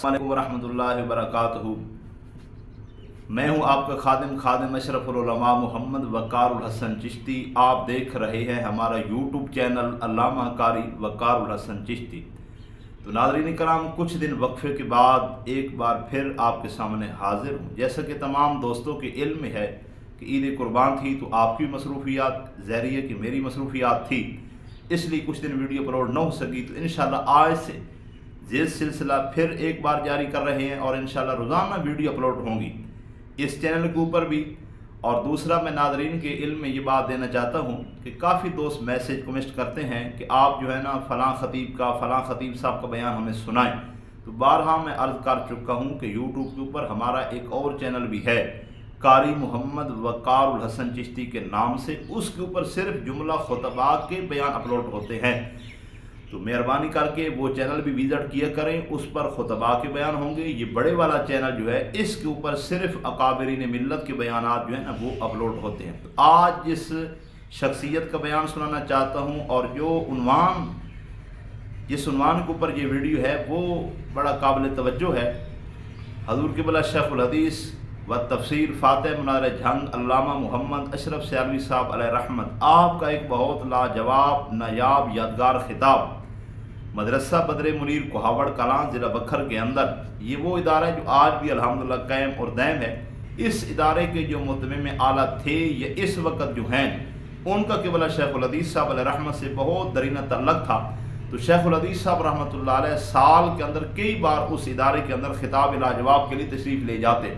السلام علیکم ورحمۃ اللہ وبرکاتہ۔ میں ہوں آپ کا خادم اشرف العلماء محمد وقار الحسن چشتی۔ آپ دیکھ رہے ہیں ہمارا یوٹیوب چینل علامہ قاری وقار الحسن چشتی۔ تو ناظرین کرام، کچھ دن وقفے کے بعد ایک بار پھر آپ کے سامنے حاضر ہوں۔ جیسا کہ تمام دوستوں کے علم میں ہے کہ عید قربان تھی، تو آپ کی مصروفیات ظاہری ہے کہ میری مصروفیات تھی، اس لیے کچھ دن ویڈیو اپلوڈ نہ ہو سکی۔ تو انشاءاللہ آج سے یہ سلسلہ پھر ایک بار جاری کر رہے ہیں اور انشاءاللہ روزانہ ویڈیو اپلوڈ ہوں گی اس چینل کے اوپر بھی۔ اور دوسرا، میں ناظرین کے علم میں یہ بات دینا چاہتا ہوں کہ کافی دوست میسج کمنٹ کرتے ہیں کہ آپ جو ہے نا فلاں خطیب صاحب کا بیان ہمیں سنائیں۔ تو بارہا میں عرض کر چکا ہوں کہ یوٹیوب کے اوپر ہمارا ایک اور چینل بھی ہے، قاری محمد وقار الحسن چشتی کے نام سے۔ اس کے اوپر صرف جملہ خطبہ کے بیان اپلوڈ ہوتے ہیں، تو مہربانی کر کے وہ چینل بھی وزٹ کیا کریں، اس پر خطبہ کے بیان ہوں گے۔ یہ بڑے والا چینل جو ہے، اس کے اوپر صرف اکابرین ملت کے بیانات جو ہیں نا وہ اپلوڈ ہوتے ہیں۔ تو آج جس شخصیت کا بیان سنانا چاہتا ہوں اور جس عنوان کے اوپر یہ ویڈیو ہے وہ بڑا قابل توجہ ہے۔ حضور قبلہ شیخ الحدیث و تفسیر فاتح منار جھنگ علامہ محمد اشرف سیالوی صاحب علیہ رحمت، آپ کا ایک بہت لاجواب نایاب یادگار خطاب مدرسہ بدر منیر کوہاوڑ کلاں ضلع بکھر کے اندر۔ یہ وہ ادارہ ہے جو آج بھی الحمدللہ قائم اور دائم ہے۔ اس ادارے کے جو متمم اعلیٰ تھے یا اس وقت جو ہیں، ان کا قبلہ شیخ الحدیث صاحب علیہ رحمت سے بہت درینہ تعلق تھا۔ تو شیخ الحدیث صاحب رحمۃ اللہ علیہ سال کے اندر کئی بار اس ادارے کے اندر خطاب لاجواب کے لیے تشریف لے جاتے۔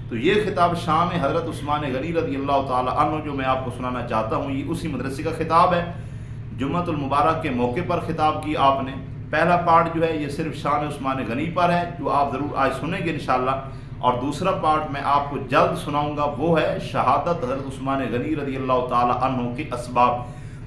تو یہ خطاب شام حضرت عثمان غنی رضی اللہ تعالی عنہ جو میں آپ کو سنانا چاہتا ہوں، یہ اسی مدرسے کا خطاب ہے۔ جمعۃ المبارک کے موقع پر خطاب کی آپ نے۔ پہلا پارٹ جو ہے یہ صرف شان عثمان غنی پر ہے، جو آپ ضرور آج سنیں گے انشاءاللہ، اور دوسرا پارٹ میں آپ کو جلد سناؤں گا، وہ ہے شہادت حضرت عثمان غنی رضی اللہ تعالی عنہ کے اسباب۔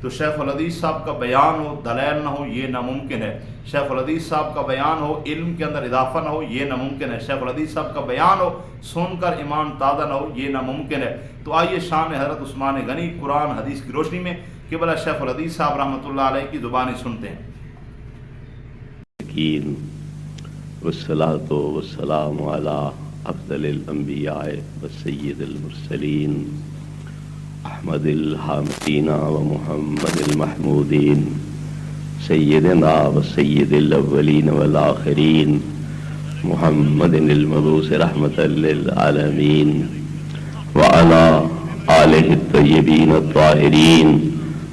تو شیخ الحدیث صاحب کا بیان ہو دلائل نہ ہو، یہ ناممکن ہے۔ شیخ الحدیث صاحب کا بیان ہو علم کے اندر اضافہ نہ ہو، یہ ناممکن ہے۔ شیخ الحدیث صاحب کا بیان ہو سن کر ایمان تازہ نہ ہو، یہ ناممکن ہے۔ تو آئیے شان حضرت عثمان غنی قرآن حدیث کی روشنی میں قبلہ شیخ الحدیث صاحب رحمۃ اللہ علیہ کی زبانی سنتے ہیں۔ والصلاة والسلام على افضل الانبیاء والسید المرسلین احمد الحامدین ومحمد المحمودین سیدنا وسید الاولین والآخرین محمد المبعوث رحمۃ للعالمین وعلى آلہ الطیبین الطاہرین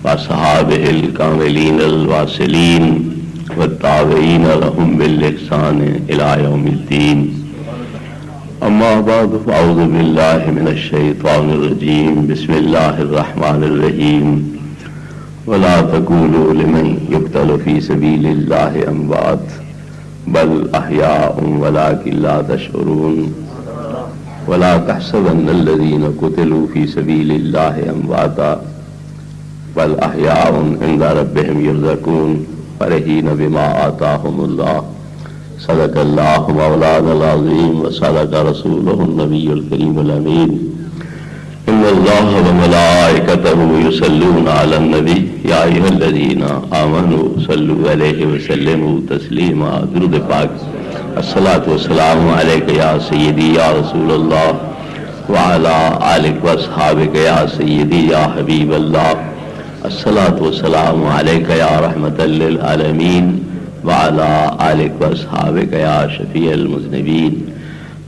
واصحابہ الکاملین الواصلین والتابعین لهم بالإحسان إلى يوم الدين۔ اما بعد فاعوذ باللہ من الشیطان الرجیم، بسم اللہ الرحمن الرحیم۔ ولا تقولوا لمن يقتل في سبيل الله اموات بل احیاء ولكن لا تشعرون۔ ولا تحسبن الذين قتلوا في سبيل الله امواتا بل احیاء عند ربهم يرزقون فرحين بما آتاهم الله۔ صدق الله مولانا العظيم وصدق رسوله النبي الكريم الأمين۔ إن الله وملائكته يصلون على النبي يا أيها الذين آمنوا صلوا عليه وسلموا تسليما۔ درود پاک۔ الصلاة والسلام عليك يا سيدي يا رسول الله وعلى آلك وأصحابك يا سيدي يا حبيب الله۔ الصلاة والسلام عليك يا رحمة للعالمين وعلى آلك وأصحابك يا شفيع المذنبين۔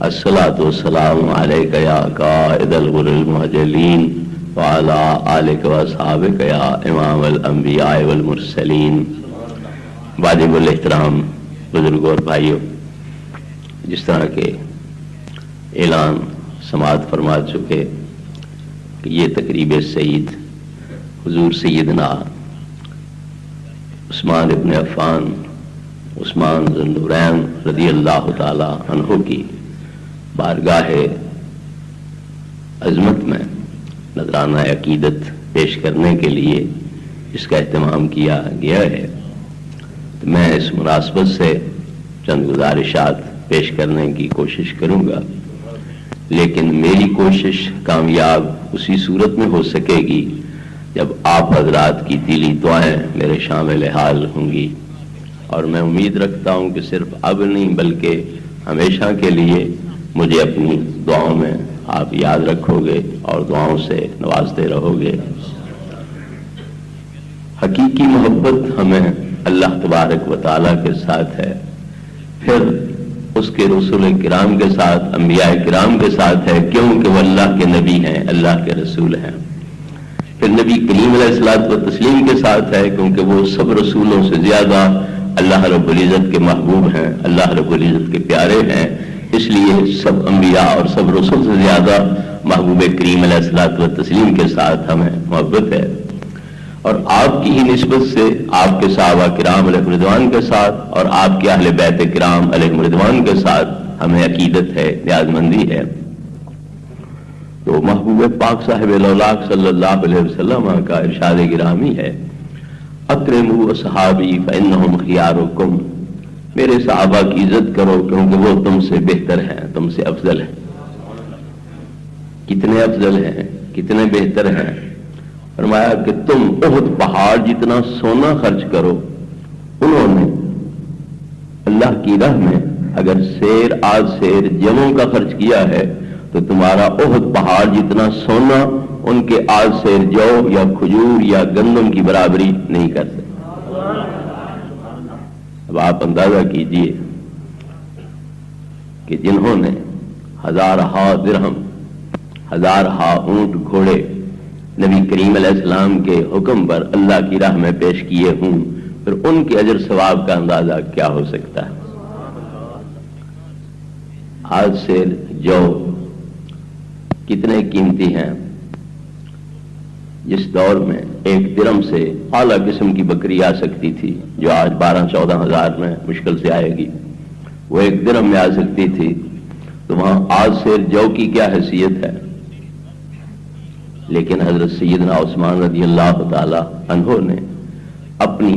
الصلاة والسلام عليك يا قائد الغر المهجلين وعلى آلك وأصحابك يا امام الانبیاء والمرسلین۔ واجب الاحترام بزرگوں اور بھائیوں، جس طرح کے اعلان سماعت فرما چکے کہ یہ تقریب سعید حضور سیدنا عثمان ابن عفان عثمان ذو النورین رضی اللہ تعالی عنہ کی بارگاہ عظمت میں نذرانہ عقیدت پیش کرنے کے لیے اس کا اہتمام کیا گیا ہے۔ تو میں اس مناسبت سے چند گزارشات پیش کرنے کی کوشش کروں گا، لیکن میری کوشش کامیاب اسی صورت میں ہو سکے گی جب آپ حضرات کی دلی دعائیں میرے شامل حال ہوں گی، اور میں امید رکھتا ہوں کہ صرف اب نہیں بلکہ ہمیشہ کے لیے مجھے اپنی دعاؤں میں آپ یاد رکھو گے اور دعاؤں سے نوازتے رہو گے۔ حقیقی محبت ہمیں اللہ تبارک و تعالیٰ کے ساتھ ہے، پھر اس کے رسول کرام کے ساتھ، انبیاء کرام کے ساتھ ہے، کیونکہ وہ اللہ کے نبی ہیں، اللہ کے رسول ہیں۔ پھر نبی کریم علیہ الصلوۃ والتسلیم کے ساتھ ہے، کیونکہ وہ سب رسولوں سے زیادہ اللہ رب العزت کے محبوب ہیں، اللہ رب العزت کے پیارے ہیں، اس لیے سب انبیاء اور سب رسول سے زیادہ محبوب کریم علیہ الصلوۃ والتسلیم کے ساتھ ہمیں محبت ہے۔ اور آپ کی ہی نسبت سے آپ کے صحابہ کرام علیہ رضوان کے ساتھ اور آپ کے اہل بیت کرام علیہ رضوان کے ساتھ ہمیں عقیدت ہے، نیاز مندی ہے۔ تو محبوب پاک صاحب الاولاق صلی اللہ علیہ وسلم کا ارشاد گرامی ہے، اکرموا اصحابی فانہم خیارکم، میرے صحابہ کی عزت کرو کیونکہ وہ تم سے بہتر ہیں، تم سے افضل ہیں۔ کتنے افضل ہیں، کتنے بہتر ہیں؟ فرمایا کہ تم احد پہاڑ جتنا سونا خرچ کرو، انہوں نے اللہ کی راہ میں اگر آج سیر جموں کا خرچ کیا ہے تو تمہارا احد پہاڑ جتنا سونا ان کے آج سیر جو یا کھجور یا گندم کی برابری نہیں کر سکتے۔ اب آپ اندازہ کیجئے کہ جنہوں نے ہزارہا درہم، ہزارہا اونٹ گھوڑے نبی کریم علیہ السلام کے حکم پر اللہ کی راہ میں پیش کیے ہوں، پھر ان کے اجر ثواب کا اندازہ کیا ہو سکتا ہے؟ آج سے جو کتنے قیمتی ہیں، جس دور میں ایک درہم سے اعلیٰ قسم کی بکری آ سکتی تھی جو آج 12-14 ہزار میں مشکل سے آئے گی، وہ ایک درہم میں آ سکتی تھی، تو وہاں آج سے جو کی کیا حیثیت ہے۔ لیکن حضرت سیدنا عثمان رضی اللہ تعالی عنہ نے اپنی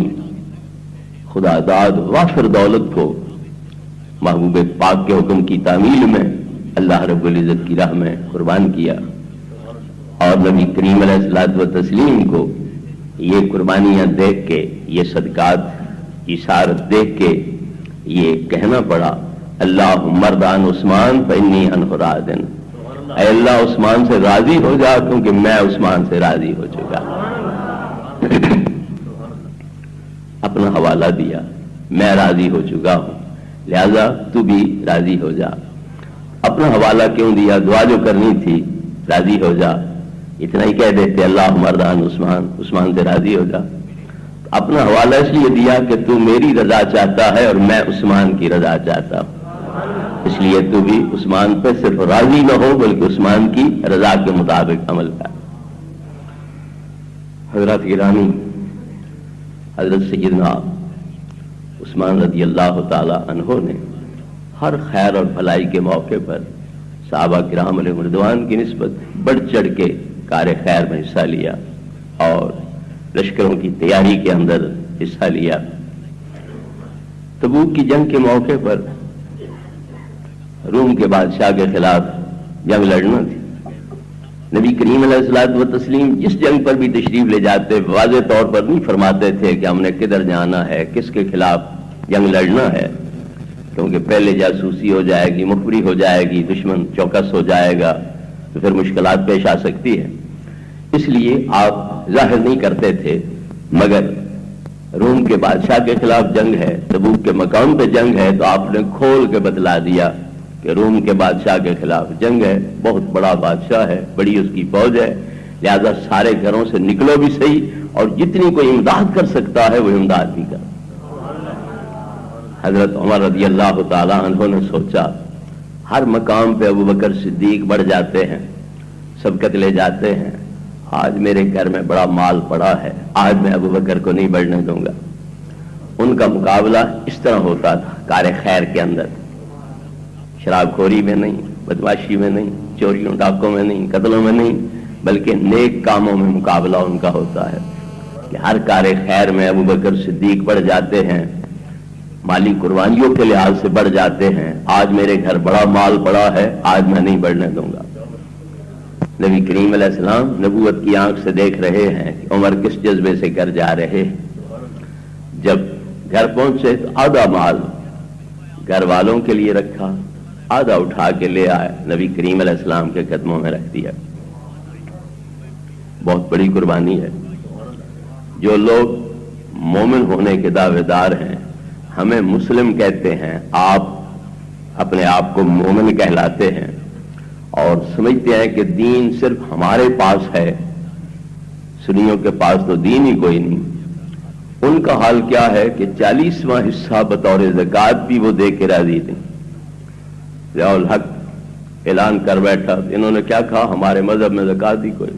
خدا داد وافر دولت کو محبوب پاک کے حکم کی تعمیل میں اللہ رب العزت کی راہ میں قربان کیا، اور نبی کریم علیہ الصلوۃ والتسلیم کو یہ قربانیاں دیکھ کے، یہ صدقات کی سارت دیکھ کے یہ کہنا پڑا، اللہم ارض عثمان فانی عنہ راض، اے اللہ عثمان سے راضی ہو جا کیونکہ میں عثمان سے راضی ہو چکا۔ اپنا حوالہ دیا، میں راضی ہو چکا ہوں، لہذا تو بھی راضی ہو جا۔ اپنا حوالہ کیوں دیا؟ دعا جو کرنی تھی، راضی ہو جا، اتنا ہی کہہ دیتے اللہم ارض عثمان، عثمان سے راضی ہو جا۔ اپنا حوالہ اس لیے دیا کہ تو میری رضا چاہتا ہے اور میں عثمان کی رضا چاہتا ہوں، اس لیے تو بھی عثمان پہ صرف راضی نہ ہو بلکہ عثمان کی رضا کے مطابق عمل کر۔ حضرات گرامی، حضرت سیدنا عثمان رضی اللہ تعالی عنہ نے ہر خیر اور بھلائی کے موقع پر صحابہ کرام علیہ رضوان کی نسبت بڑھ چڑھ کے کار خیر میں حصہ لیا اور لشکروں کی تیاری کے اندر حصہ لیا۔ تبوک کی جنگ کے موقع پر روم کے بادشاہ کے خلاف جنگ لڑنا تھی۔ نبی کریم علیہ الصلوۃ والتسلیم جس جنگ پر بھی تشریف لے جاتے واضح طور پر نہیں فرماتے تھے کہ ہم نے کدھر جانا ہے، کس کے خلاف جنگ لڑنا ہے، کیونکہ پہلے جاسوسی ہو جائے گی، مخبری ہو جائے گی، دشمن چوکس ہو جائے گا تو پھر مشکلات پیش آ سکتی ہے۔ اس لیے آپ ظاہر نہیں کرتے تھے، مگر روم کے بادشاہ کے خلاف جنگ ہے، تبوک کے مقام پہ جنگ ہے، تو آپ نے کھول کے بتلا دیا کہ روم کے بادشاہ کے خلاف جنگ ہے، بہت بڑا بادشاہ ہے، بڑی اس کی فوج ہے، لہذا سارے گھروں سے نکلو بھی صحیح اور جتنی کوئی امداد کر سکتا ہے وہ امداد بھی کر۔ حضرت عمر رضی اللہ تعالی عنہ نے سوچا ہر مقام پہ ابوبکر صدیق بڑھ جاتے ہیں، سبقت لے جاتے ہیں، آج میرے گھر میں بڑا مال پڑا ہے، آج میں ابوبکر کو نہیں بڑھنے دوں گا۔ ان کا مقابلہ اس طرح ہوتا تھا کار خیر کے اندر، شراب خوری میں نہیں، بدماشی میں نہیں، چوریوں ڈاکوں میں نہیں، قتلوں میں نہیں، بلکہ نیک کاموں میں مقابلہ ان کا ہوتا ہے کہ ہر کار خیر میں ابوبکر صدیق بڑھ جاتے ہیں، مالی قربانیوں کے لحاظ سے بڑھ جاتے ہیں، آج میرے گھر بڑا مال پڑا ہے، آج میں نہیں بڑھنے دوں گا۔ نبی کریم علیہ السلام نبوت کی آنکھ سے دیکھ رہے ہیں کہ عمر کس جذبے سے کر جا رہے ہیں۔ جب گھر پہنچے تو آدھا مال گھر والوں کے لیے رکھا، آدھا اٹھا کے لے آئے نبی کریم علیہ السلام کے قدموں میں رکھ دیا۔ بہت بڑی قربانی ہے۔ جو لوگ مومن ہونے کے دعوے دار ہیں، ہمیں مسلم کہتے ہیں، آپ اپنے آپ کو مومن کہلاتے ہیں اور سمجھتے ہیں کہ دین صرف ہمارے پاس ہے، سنیوں کے پاس تو دین ہی کوئی نہیں۔ ان کا حال کیا ہے کہ 40واں حصہ بطور زکوٰۃ بھی وہ دے کے راضی تھے۔ ضیاء الحق اعلان کر بیٹھا، انہوں نے کیا کہا؟ ہمارے مذہب میں زکوٰۃ ہی کوئی،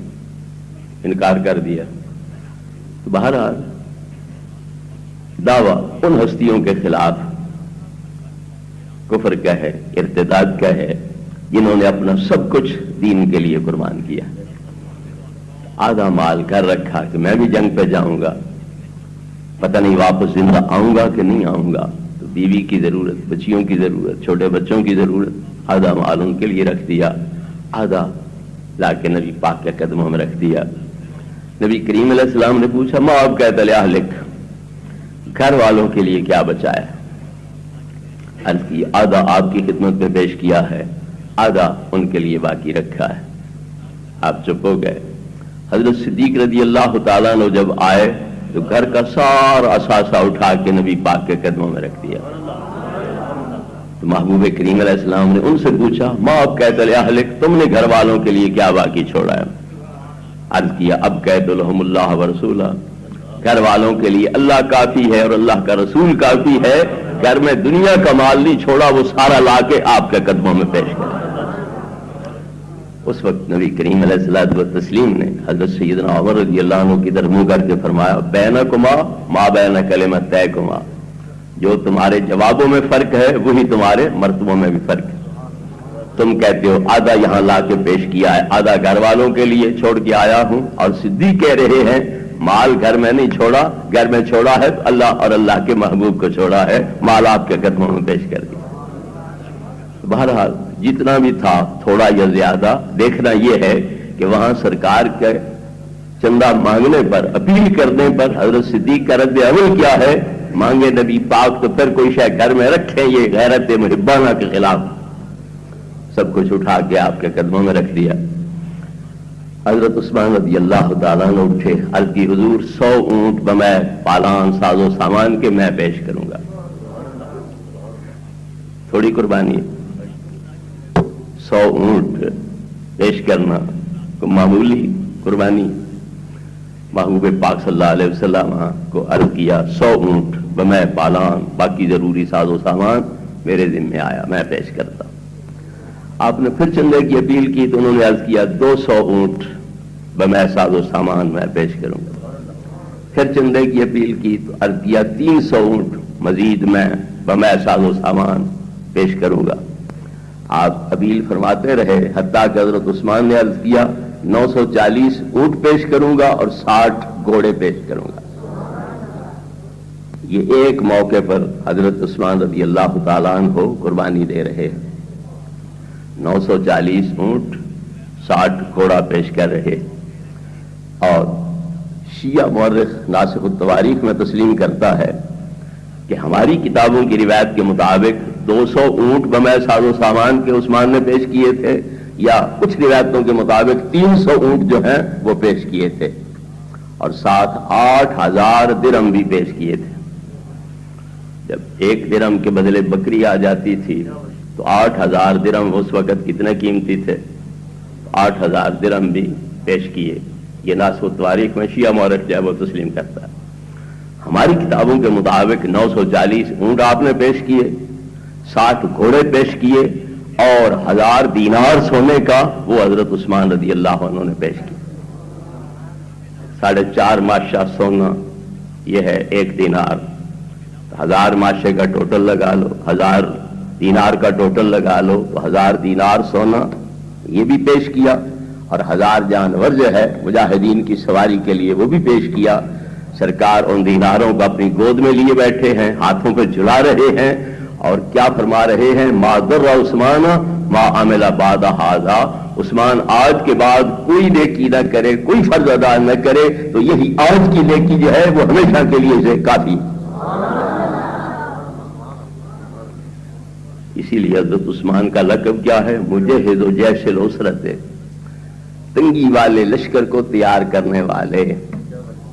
انکار کر دیا۔ تو بہرحال دعویٰ ان ہستیوں کے خلاف کفر کا ہے، ارتداد کا ہے، جنہوں نے اپنا سب کچھ دین کے لیے قربان کیا۔ آدھا مال کر رکھا کہ میں بھی جنگ پہ جاؤں گا، پتہ نہیں واپس زندہ آؤں گا کہ نہیں آؤں گا، تو بیوی کی ضرورت، بچیوں کی ضرورت، چھوٹے بچوں کی ضرورت، آدھا مال ان کے لیے رکھ دیا، آدھا لا کے نبی پاک کے قدموں میں رکھ دیا۔ نبی کریم علیہ السلام نے پوچھا، ما آپ کہتے لأہلک، گھر والوں کے لیے کیا بچایا؟ عرض کی آدھا آپ کی خدمت میں پیش کیا ہے، آدھا ان کے لیے باقی رکھا ہے۔ آپ چپ ہو گئے۔ حضرت صدیق رضی اللہ تعالیٰ عنہ جب آئے تو گھر کا سارا اثاثہ اٹھا کے نبی پاک کے قدموں میں رکھ دیا۔ تو محبوب کریم علیہ السلام نے ان سے پوچھا، ما آپ کہتے لأہلک، تم نے گھر والوں کے لیے کیا باقی چھوڑا ہے؟ عرض کیا، اب کہت لہم اللہ ورسولہ، گھر والوں کے لیے اللہ کافی ہے اور اللہ کا رسول کافی ہے، گھر میں دنیا کا مال نہیں چھوڑا، وہ سارا لا کے آپ کے قدموں میں پیش کیا۔ اس وقت نبی کریم علیہ الصلوۃ والتسلیم نے حضرت سیدنا عمر رضی اللہ عنہ کی طرف منہ کر کے فرمایا، بینکما ما بین کلمتیکما، جو تمہارے جوابوں میں فرق ہے وہی تمہارے مرتبوں میں بھی فرق ہے۔ تم کہتے ہو آدھا یہاں لا کے پیش کیا ہے، آدھا گھر والوں کے لیے چھوڑ کے آیا ہوں، اور صدیق کہہ رہے ہیں مال گھر میں نہیں چھوڑا، گھر میں چھوڑا ہے تو اللہ اور اللہ کے محبوب کو چھوڑا ہے، مال آپ کے قدموں میں پیش کر دیا۔ بہرحال جتنا بھی تھا تھوڑا یا زیادہ، دیکھنا یہ ہے کہ وہاں سرکار کے چندہ مانگنے پر، اپیل کرنے پر حضرت صدیق کا رد عمل کیا ہے؟ مانگے نبی پاک تو پھر کوئی شے گھر میں رکھیں، یہ غیرت محبانہ کے خلاف، سب کچھ اٹھا کے آپ کے قدموں میں رکھ دیا۔ حضرت عثمان رضی اللہ تعالیٰ عنہ اٹھے، عرض کی حضور 100 اونٹ بمیں پالان ساز و سامان کے میں پیش کروں گا۔ تھوڑی قربانی، 100 اونٹ پیش کرنا معمولی قربانی۔ محبوب پاک صلی اللہ علیہ وسلم کو عرض کیا، 100 اونٹ بمیں پالان، باقی ضروری ساز و سامان میرے ذمہ آیا، میں پیش کرتا۔ آپ نے پھر چندے کی اپیل کی تو انہوں نے عرض کیا 200 اونٹ بمیں ساز و سامان میں پیش کروں گا۔ پھر چندے کی اپیل کی تو عرض کیا 300 اونٹ مزید میں بمیں ساز و سامان پیش کروں گا۔ آپ اپیل فرماتے رہے، حتیٰ کہ حضرت عثمان نے عرض کیا 940 اونٹ پیش کروں گا اور 60 گھوڑے پیش کروں گا۔ یہ ایک موقع پر حضرت عثمان رضی اللہ تعالیٰ عنہ کو قربانی دے رہے ہیں، 940 اونٹ 60 گھوڑا پیش کر رہے۔ اور شیعہ مورخ ناسخ التواریخ میں تسلیم کرتا ہے کہ ہماری کتابوں کی روایت کے مطابق 200 اونٹ بمیں ساز و سامان کے عثمان نے پیش کیے تھے، یا کچھ روایتوں کے مطابق 300 اونٹ جو ہیں وہ پیش کیے تھے، اور ساتھ 8000 درہم بھی پیش کیے تھے۔ جب ایک درہم کے بدلے بکری آ جاتی تھی تو 8000 درہم اس وقت کتنے قیمتی تھے، 8000 درہم بھی پیش کیے۔ یہ ناسخ التواریخ میں شیعہ مورخ جو ہے وہ تسلیم کرتا ہے۔ ہماری کتابوں کے مطابق 940 اونٹ آپ نے پیش کیے، 60 گھوڑے پیش کیے، اور 1000 دینار سونے کا وہ حضرت عثمان رضی اللہ عنہ نے پیش کیا۔ 4.5 ماشا سونا یہ ہے 1 دینار، 1000 ماشے کا ٹوٹل لگا لو، 1000 دینار کا ٹوٹل لگا لو تو 1000 دینار سونا یہ بھی پیش کیا، اور 1000 جانور جو ہے مجاہدین کی سواری کے لیے وہ بھی پیش کیا۔ سرکار ان دیناروں کو اپنی گود میں لیے بیٹھے ہیں، ہاتھوں پہ جھلا رہے ہیں، اور کیا فرما رہے ہیں؟ ما ضر عثمان ما عمل بعد ھذا، عثمان آج کے بعد کوئی نیکی نہ کرے، کوئی فرض ادا نہ کرے تو یہی آج کی نیکی جو ہے وہ ہمیشہ کے لیے اسے کافی۔ اسی لیے حضرت عثمان کا لقب کیا ہے؟ مجہد و جیش الاسرت، تنگی والے لشکر کو تیار کرنے والے،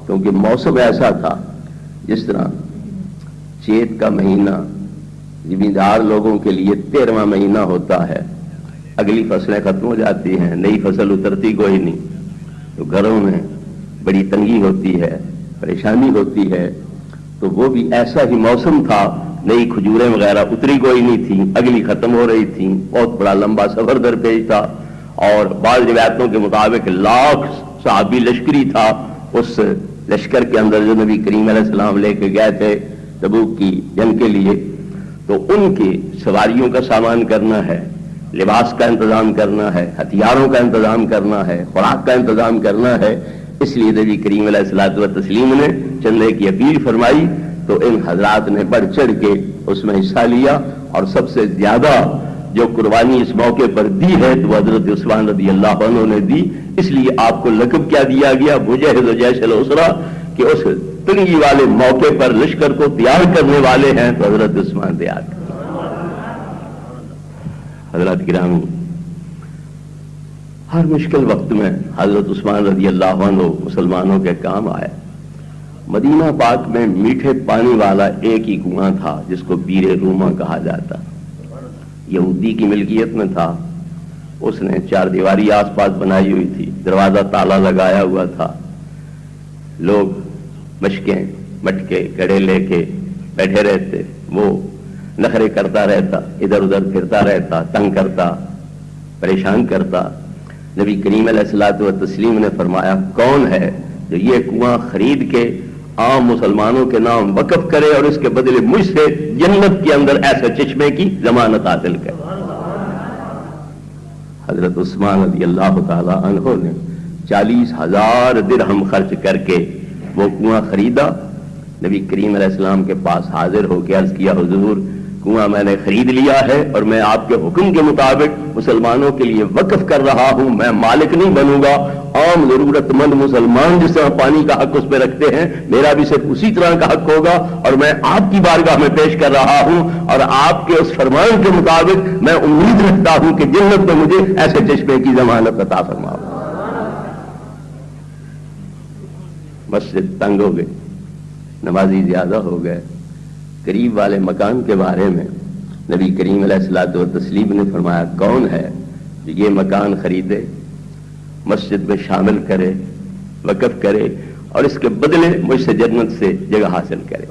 کیونکہ موسم ایسا تھا جس طرح چیت کا مہینہ زمیندار لوگوں کے لیے 13واں مہینہ ہوتا ہے، اگلی فصلیں ختم ہو جاتی ہیں، نئی فصل اترتی کوئی نہیں، تو گھروں میں بڑی تنگی ہوتی ہے، پریشانی ہوتی ہے، تو وہ بھی ایسا ہی موسم تھا، نئی کھجوریں وغیرہ اتری کوئی نہیں تھی، اگلی ختم ہو رہی تھی، بہت بڑا لمبا سفر درپیش تھا، اور بعض روایتوں کے مطابق لاکھ صحابی لشکری تھا اس لشکر کے اندر جو نبی کریم علیہ السلام لے کے گئے تھے تبوک کی جنگ کے لیے، تو ان کی سواریوں کا سامان کرنا ہے، لباس کا انتظام کرنا ہے، ہتھیاروں کا انتظام کرنا ہے، خوراک کا انتظام کرنا ہے، اس لیے نبی کریم علیہ الصلوۃ والتسلیم نے چندے کی اپیل فرمائی، تو ان حضرات نے بڑھ چڑھ کے اس میں حصہ لیا، اور سب سے زیادہ جو قربانی اس موقع پر دی ہے تو حضرت عثمان رضی اللہ عنہ نے دی، اس لیے آپ کو لقب کیا دیا گیا؟ مجہد و جیش الاسرہ، کہ اس تنگی والے موقع پر لشکر کو تیار کرنے والے ہیں تو حضرت عثمان تیار کرنے۔ حضرات گرامی، ہر مشکل وقت میں حضرت عثمان رضی اللہ عنہ مسلمانوں کے کام آئے۔ مدینہ پاک میں میٹھے پانی والا ایک ہی کنواں تھا جس کو بیر روما کہا جاتا، یہودی کی ملکیت میں تھا، اس نے چار دیواری آس پاس بنائی ہوئی تھی، دروازہ تالا لگایا ہوا تھا، لوگ مشکیں مٹکے گڑے لے کے بیٹھے رہتے، وہ نخرے کرتا رہتا، ادھر ادھر پھرتا رہتا، تنگ کرتا، پریشان کرتا۔ نبی کریم علیہ الصلوۃ والتسلیم نے فرمایا کون ہے جو یہ کنواں خرید کے عام مسلمانوں کے نام وقف کرے اور اس کے بدلے مجھ سے جنت کے اندر ایسے چشمے کی ضمانت حاصل کرے؟ حضرت عثمان رضی اللہ تعالی عنہ نے 40,000 درہم خرچ کر کے وہ کنواں خریدا، نبی کریم علیہ السلام کے پاس حاضر ہو کے عرض کیا حضور کنواں میں نے خرید لیا ہے اور میں آپ کے حکم کے مطابق مسلمانوں کے لیے وقف کر رہا ہوں، میں مالک نہیں بنوں گا، عام ضرورت مند مسلمان جس طرح پانی کا حق اس پہ رکھتے ہیں میرا بھی صرف اسی طرح کا حق ہوگا، اور میں آپ کی بارگاہ میں پیش کر رہا ہوں، اور آپ کے اس فرمان کے مطابق میں امید رکھتا ہوں کہ جنت میں مجھے ایسے چشمے کی ضمانت عطا فرماؤ۔ مسجد تنگ ہو گئی، نمازی زیادہ ہو گئے، قریب والے مکان کے بارے میں نبی کریم علیہ الصلوۃ والتسلیم نے فرمایا کون ہے جو یہ مکان خریدے، مسجد میں شامل کرے، وقف کرے اور اس کے بدلے مجھ سے جنت سے جگہ حاصل کرے؟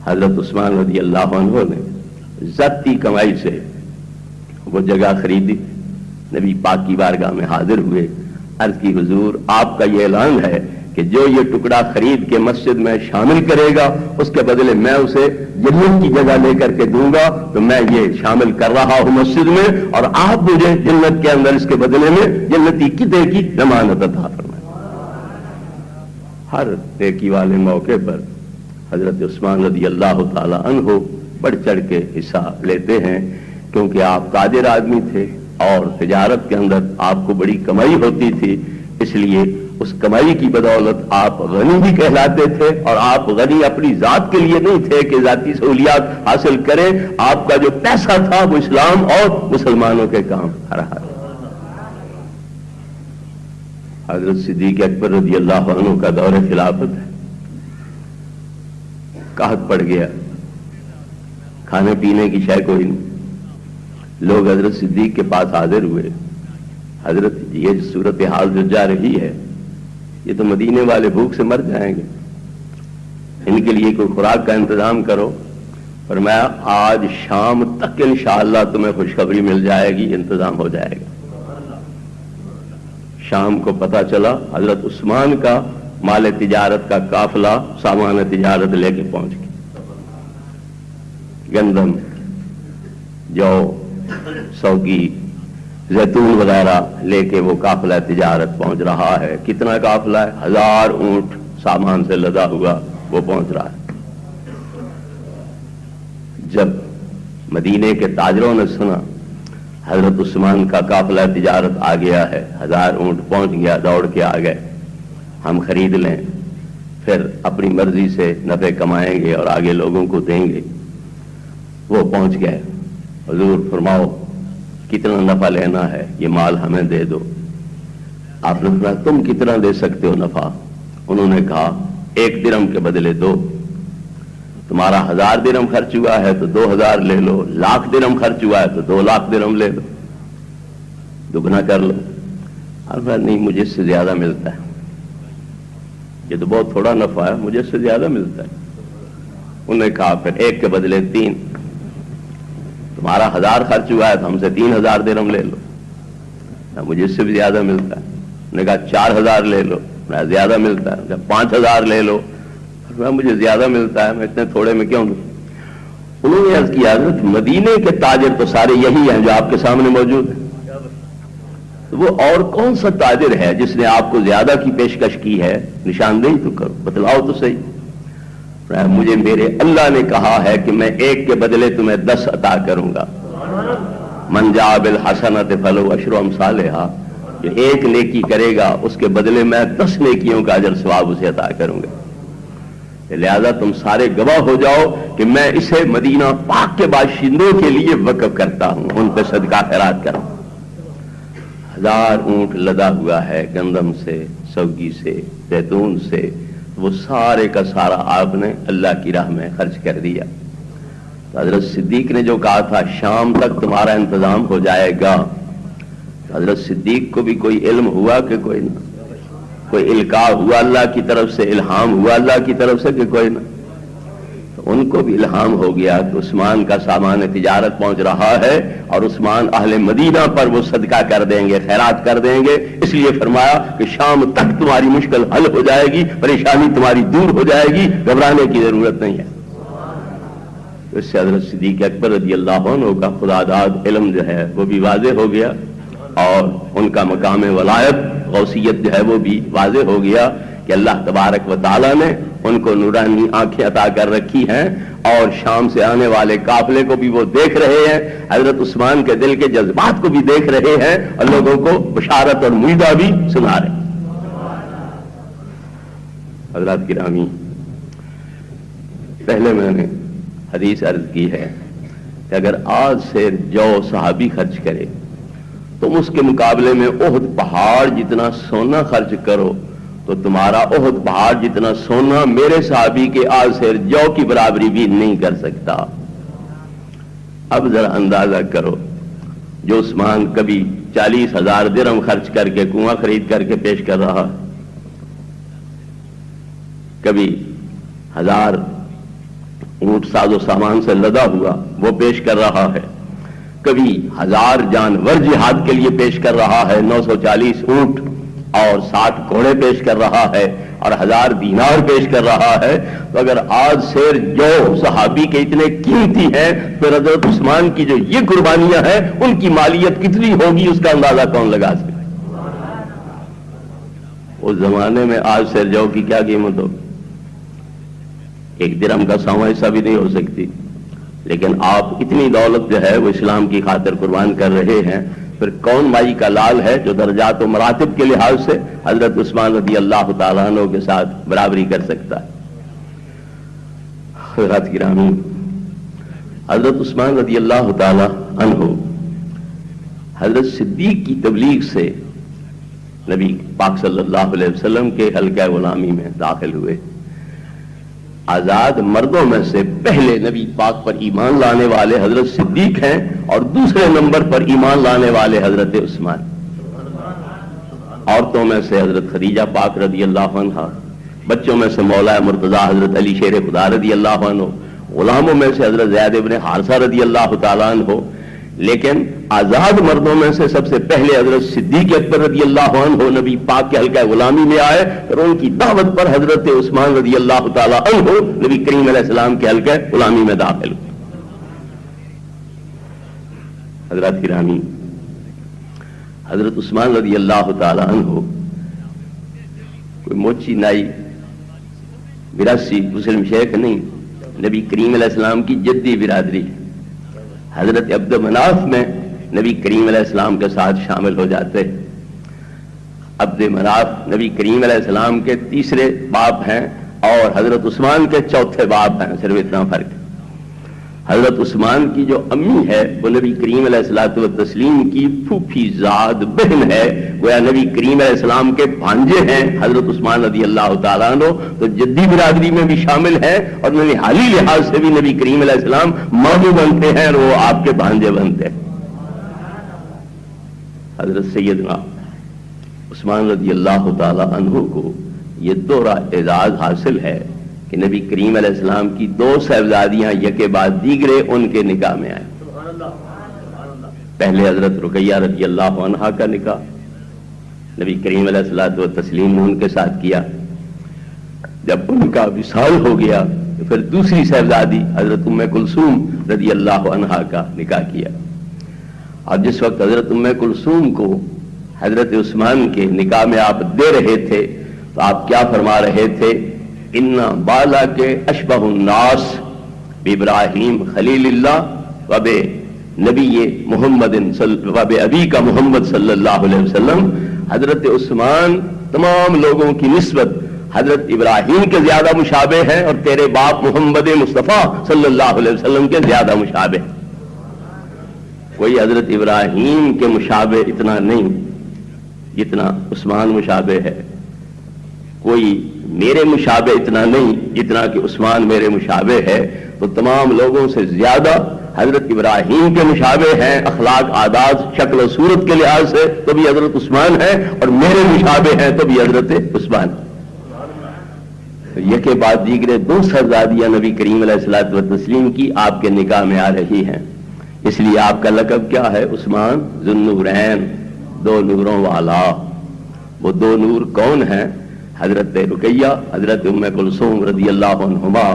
حضرت عثمان رضی اللہ عنہ نے ذاتی کمائی سے وہ جگہ خریدی، نبی پاک کی بارگاہ میں حاضر ہوئے، عرض کی حضور آپ کا یہ اعلان ہے کہ جو یہ ٹکڑا خرید کے مسجد میں شامل کرے گا اس کے بدلے میں اسے جنت کی جگہ لے کر کے دوں گا، تو میں یہ شامل کر رہا ہوں مسجد میں، اور آپ مجھے جنت کے اندر اس کے بدلے میں جنتی قطعے کی ضمانت عطا فرمائیں۔ ہر نیکی والے موقع پر حضرت عثمان رضی اللہ تعالی عنہ بڑھ چڑھ کے حصہ لیتے ہیں، کیونکہ آپ تاجر آدمی تھے اور تجارت کے اندر آپ کو بڑی کمائی ہوتی تھی، اس لیے اس کمائی کی بدولت آپ غنی بھی کہلاتے تھے، اور آپ غنی اپنی ذات کے لیے نہیں تھے کہ ذاتی سہولیات حاصل کریں، آپ کا جو پیسہ تھا وہ اسلام اور مسلمانوں کے کام آ رہا ہے۔ حضرت صدیق اکبر رضی اللہ عنہ کا دور خلافت ہے، قحط پڑ گیا، کھانے پینے کی شے کوئی نہیں، لوگ حضرت صدیق کے پاس حاضر ہوئے، حضرت یہ صورتحال جو جا رہی ہے یہ تو مدینے والے بھوک سے مر جائیں گے، ان کے لیے کوئی خوراک کا انتظام کرو، فرمایا آج شام تک انشاءاللہ تمہیں خوشخبری مل جائے گی، انتظام ہو جائے گا۔ شام کو پتہ چلا حضرت عثمان کا مال تجارت کا قافلہ سامان تجارت لے کے پہنچ گیا، گندم، جو سوگی، زیتون وغیرہ لے کے وہ قافلہ تجارت پہنچ رہا ہے۔ کتنا قافلہ ہے؟ 1000 اونٹ سامان سے لدا ہوا وہ پہنچ رہا ہے۔ جب مدینے کے تاجروں نے سنا حضرت عثمان کا قافلہ تجارت آ گیا ہے، 1000 اونٹ پہنچ گیا، دوڑ کے آ گئے، ہم خرید لیں، پھر اپنی مرضی سے نفع کمائیں گے اور آگے لوگوں کو دیں گے۔ وہ پہنچ گئے، حضور فرماؤ کتنا نفع لینا ہے، یہ مال ہمیں دے دو۔ آپ نے فرمایا تم کتنا دے سکتے ہو نفع؟ انہوں نے کہا 1 درہم کے بدلے 2۔ تمہارا 1000 درہم خرچ ہوا ہے تو 2000 لے لو، 1,00,000 درہم خرچ ہوا ہے تو 2,00,000 درہم لے لو، دگنا کر لو۔ نہیں مجھے اس سے زیادہ ملتا ہے، یہ تو بہت تھوڑا نفع ہے، مجھے اس سے زیادہ ملتا ہے۔ انہوں نے کہا پھر 1 کے بدلے 3، تمہارا 1000 خرچ ہوا ہے تو ہم سے 3000 درہم لے لو، مجھے اس سے بھی زیادہ ملتا ہے۔ انہوں نے کہا 4000 لے لو، زیادہ ملتا ہے۔ 5000 لے لو، مجھے زیادہ ملتا ہے، میں اتنے تھوڑے میں کیوں دوں؟ انہوں نے عرض کیا حضرت مدینے کے تاجر تو سارے یہی ہیں جو آپ کے سامنے موجود ہیں، وہ اور کون سا تاجر ہے جس نے آپ کو زیادہ کی پیشکش کی ہے؟ نشاندہی تو کرو، بتلاؤ تو صحیح۔ مجھے میرے اللہ نے کہا ہے کہ میں 1 کے بدلے تمہیں 10 عطا کروں گا۔ من جاء بالحسنۃ فلہ عشر امثالھا، جو 1 نیکی کرے گا اس کے بدلے میں 10 نیکیوں کا اجر ثواب اسے عطا کروں گا۔ لہذا تم سارے گواہ ہو جاؤ کہ میں اسے مدینہ پاک کے باشندوں کے لیے وقف کرتا ہوں، ان پہ صدقہ خیرات کروں۔ 1000 اونٹ لدا ہوا ہے گندم سے، سوگی سے، زیتون سے، وہ سارے کا سارا آپ نے اللہ کی راہ میں خرچ کر دیا۔ تو حضرت صدیق نے جو کہا تھا شام تک تمہارا انتظام ہو جائے گا، حضرت صدیق کو بھی کوئی علم ہوا کہ کوئی نہ؟ کوئی القاء ہوا اللہ کی طرف سے، الہام ہوا اللہ کی طرف سے کہ کوئی نہ؟ تو ان کو بھی الہام ہو گیا کہ عثمان کا سامان تجارت پہنچ رہا ہے اور عثمان اہل مدینہ پر وہ صدقہ کر دیں گے، خیرات کر دیں گے، اس لیے فرمایا کہ شام تک تمہاری مشکل حل ہو جائے گی، پریشانی تمہاری دور ہو جائے گی، گھبرانے کی ضرورت نہیں ہے۔ اس سے حضرت صدیق اکبر رضی اللہ عنہ کا خدا داد علم جو ہے وہ بھی واضح ہو گیا، اور ان کا مقام ولایت غوثیت جو ہے وہ بھی واضح ہو گیا کہ اللہ تبارک و تعالیٰ نے ان کو نورانی آنکھیں عطا کر رکھی ہیں، اور شام سے آنے والے قافلے کو بھی وہ دیکھ رہے ہیں، حضرت عثمان کے دل کے جذبات کو بھی دیکھ رہے ہیں، اور لوگوں کو بشارت اور موعظہ بھی سنا رہے ہیں۔ حضرات گرامی، پہلے میں نے حدیث عرض کی ہے کہ اگر آج سے جو صحابی خرچ کرے تم اس کے مقابلے میں احد پہاڑ جتنا سونا خرچ کرو تو تمہارا احد پہاڑ جتنا سونا میرے صحابی کے آج سے جو کی برابری بھی نہیں کر سکتا۔ اب ذرا اندازہ کرو، جو عثمان کبھی 40,000 درہم خرچ کر کے کنواں خرید کر کے پیش کر رہا، کبھی 1000 اونٹ ساز و سامان سے لدا ہوا وہ پیش کر رہا ہے، کبھی 1000 جانور جہاد کے لیے پیش کر رہا ہے، 940 اونٹ اور 60 گھوڑے پیش کر رہا ہے، اور 1000 دینار پیش کر رہا ہے۔ تو اگر آج سے جو صحابی کے اتنے قیمتی ہیں، پھر حضرت عثمان کی جو یہ قربانیاں ہیں ان کی مالیت کتنی ہوگی اس کا اندازہ کون لگا سکے؟ اس زمانے میں آج سے جو کی کیا قیمت ہوگی؟ 1 درہم کا 100واں حصہ بھی نہیں ہو سکتی، لیکن آپ اتنی دولت جو ہے وہ اسلام کی خاطر قربان کر رہے ہیں، پھر کون مائی کا لال ہے جو درجات و مراتب کے لحاظ سے حضرت عثمان رضی اللہ تعالیٰ عنہ کے ساتھ برابری کر سکتا ہے؟ حضرات گرامی، حضرت عثمان رضی اللہ تعالیٰ عنہ حضرت صدیق کی تبلیغ سے نبی پاک صلی اللہ علیہ وسلم کے حلقہ غلامی میں داخل ہوئے۔ آزاد مردوں میں سے پہلے نبی پاک پر ایمان لانے والے حضرت صدیق ہیں، اور دوسرے نمبر پر ایمان لانے والے حضرت عثمان۔ عورتوں میں سے حضرت خدیجہ پاک رضی اللہ عنہ، بچوں میں سے مولا مرتضیٰ حضرت علی شیر خدا رضی اللہ عنہ، غلاموں میں سے حضرت زید ابن حارثہ رضی اللہ تعالیٰ عنہ، لیکن آزاد مردوں میں سے سب سے پہلے حضرت صدیق اکبر رضی اللہ عنہ نبی پاک کے حلقہ غلامی میں آئے، اور ان کی دعوت پر حضرت عثمان رضی اللہ تعالیٰ عنہ نبی کریم علیہ السلام کے حلقہ غلامی میں داخل ہوئے۔ حضرات گرامی، حضرت عثمان رضی اللہ تعالیٰ عنہ کوئی موچی نائی وراثی مسلم شیخ نہیں، نبی کریم علیہ السلام کی جدی برادری ہے۔ حضرت عبد مناف میں نبی کریم علیہ السلام کے ساتھ شامل ہو جاتے۔ عبد مناف نبی کریم علیہ السلام کے 3 باپ ہیں، اور حضرت عثمان کے 4 باپ ہیں، صرف اتنا فرق ہے۔ حضرت عثمان کی جو امی ہے وہ نبی کریم علیہ الصلوۃ والتسلیم کی پھوپھی زاد بہن ہے، گویا نبی کریم علیہ السلام کے بھانجے ہیں حضرت عثمان رضی اللہ تعالیٰ عنہ، تو جدی برادری میں بھی شامل ہیں اور نبی لحاظ سے بھی نبی کریم علیہ السلام ماموں بنتے ہیں اور وہ آپ کے بھانجے بنتے ہیں۔ حضرت سیدنا عثمان رضی اللہ تعالیٰ عنہ کو یہ دوہرا اعزاز حاصل ہے کہ نبی کریم علیہ السلام کی 2 صاحبزادیاں یکے بعد دیگرے ان کے نکاح میں آئیں۔ پہلے حضرت رقیہ رضی اللہ عنہا کا نکاح نبی کریم علیہ الصلوۃ والتسلیم نے ان کے ساتھ کیا، جب ان کا وصال ہو گیا تو پھر دوسری صاحبزادی حضرت ام کلثوم رضی اللہ عنہا کا نکاح کیا۔ اور جس وقت حضرت ام کلثوم کو حضرت عثمان کے نکاح میں آپ دے رہے تھے تو آپ کیا فرما رہے تھے؟ ان بالا کے اشبہ الناس بابراہیم خلیل اللہ وب نبی محمد وب ابی کا محمد صلی اللہ علیہ وسلم۔ حضرت عثمان تمام لوگوں کی نسبت حضرت ابراہیم کے زیادہ مشابہ ہیں اور تیرے باپ محمد مصطفیٰ صلی اللہ علیہ وسلم کے زیادہ مشابہ۔ کوئی حضرت ابراہیم کے مشابہ اتنا نہیں جتنا عثمان مشابہ ہے، کوئی میرے مشابہ اتنا نہیں جتنا کہ عثمان میرے مشابہ ہے، تو تمام لوگوں سے زیادہ حضرت ابراہیم کے مشابہ ہیں اخلاق، عادات، شکل و صورت کے لحاظ سے تو بھی حضرت عثمان ہے، اور میرے مشابہ ہیں تو بھی حضرت عثمان۔ یہ کے بعد دیگرے 2 صاحبزادیاں نبی کریم علیہ الصلوۃ والتسلیم کی آپ کے نکاح میں آ رہی ہیں، اس لیے آپ کا لقب کیا ہے؟ عثمان ذو النورین، 2 نوروں والا۔ وہ 2 نور کون ہیں؟ حضرت رقیہ، حضرت ام کلثوم رضی اللہ عنہما،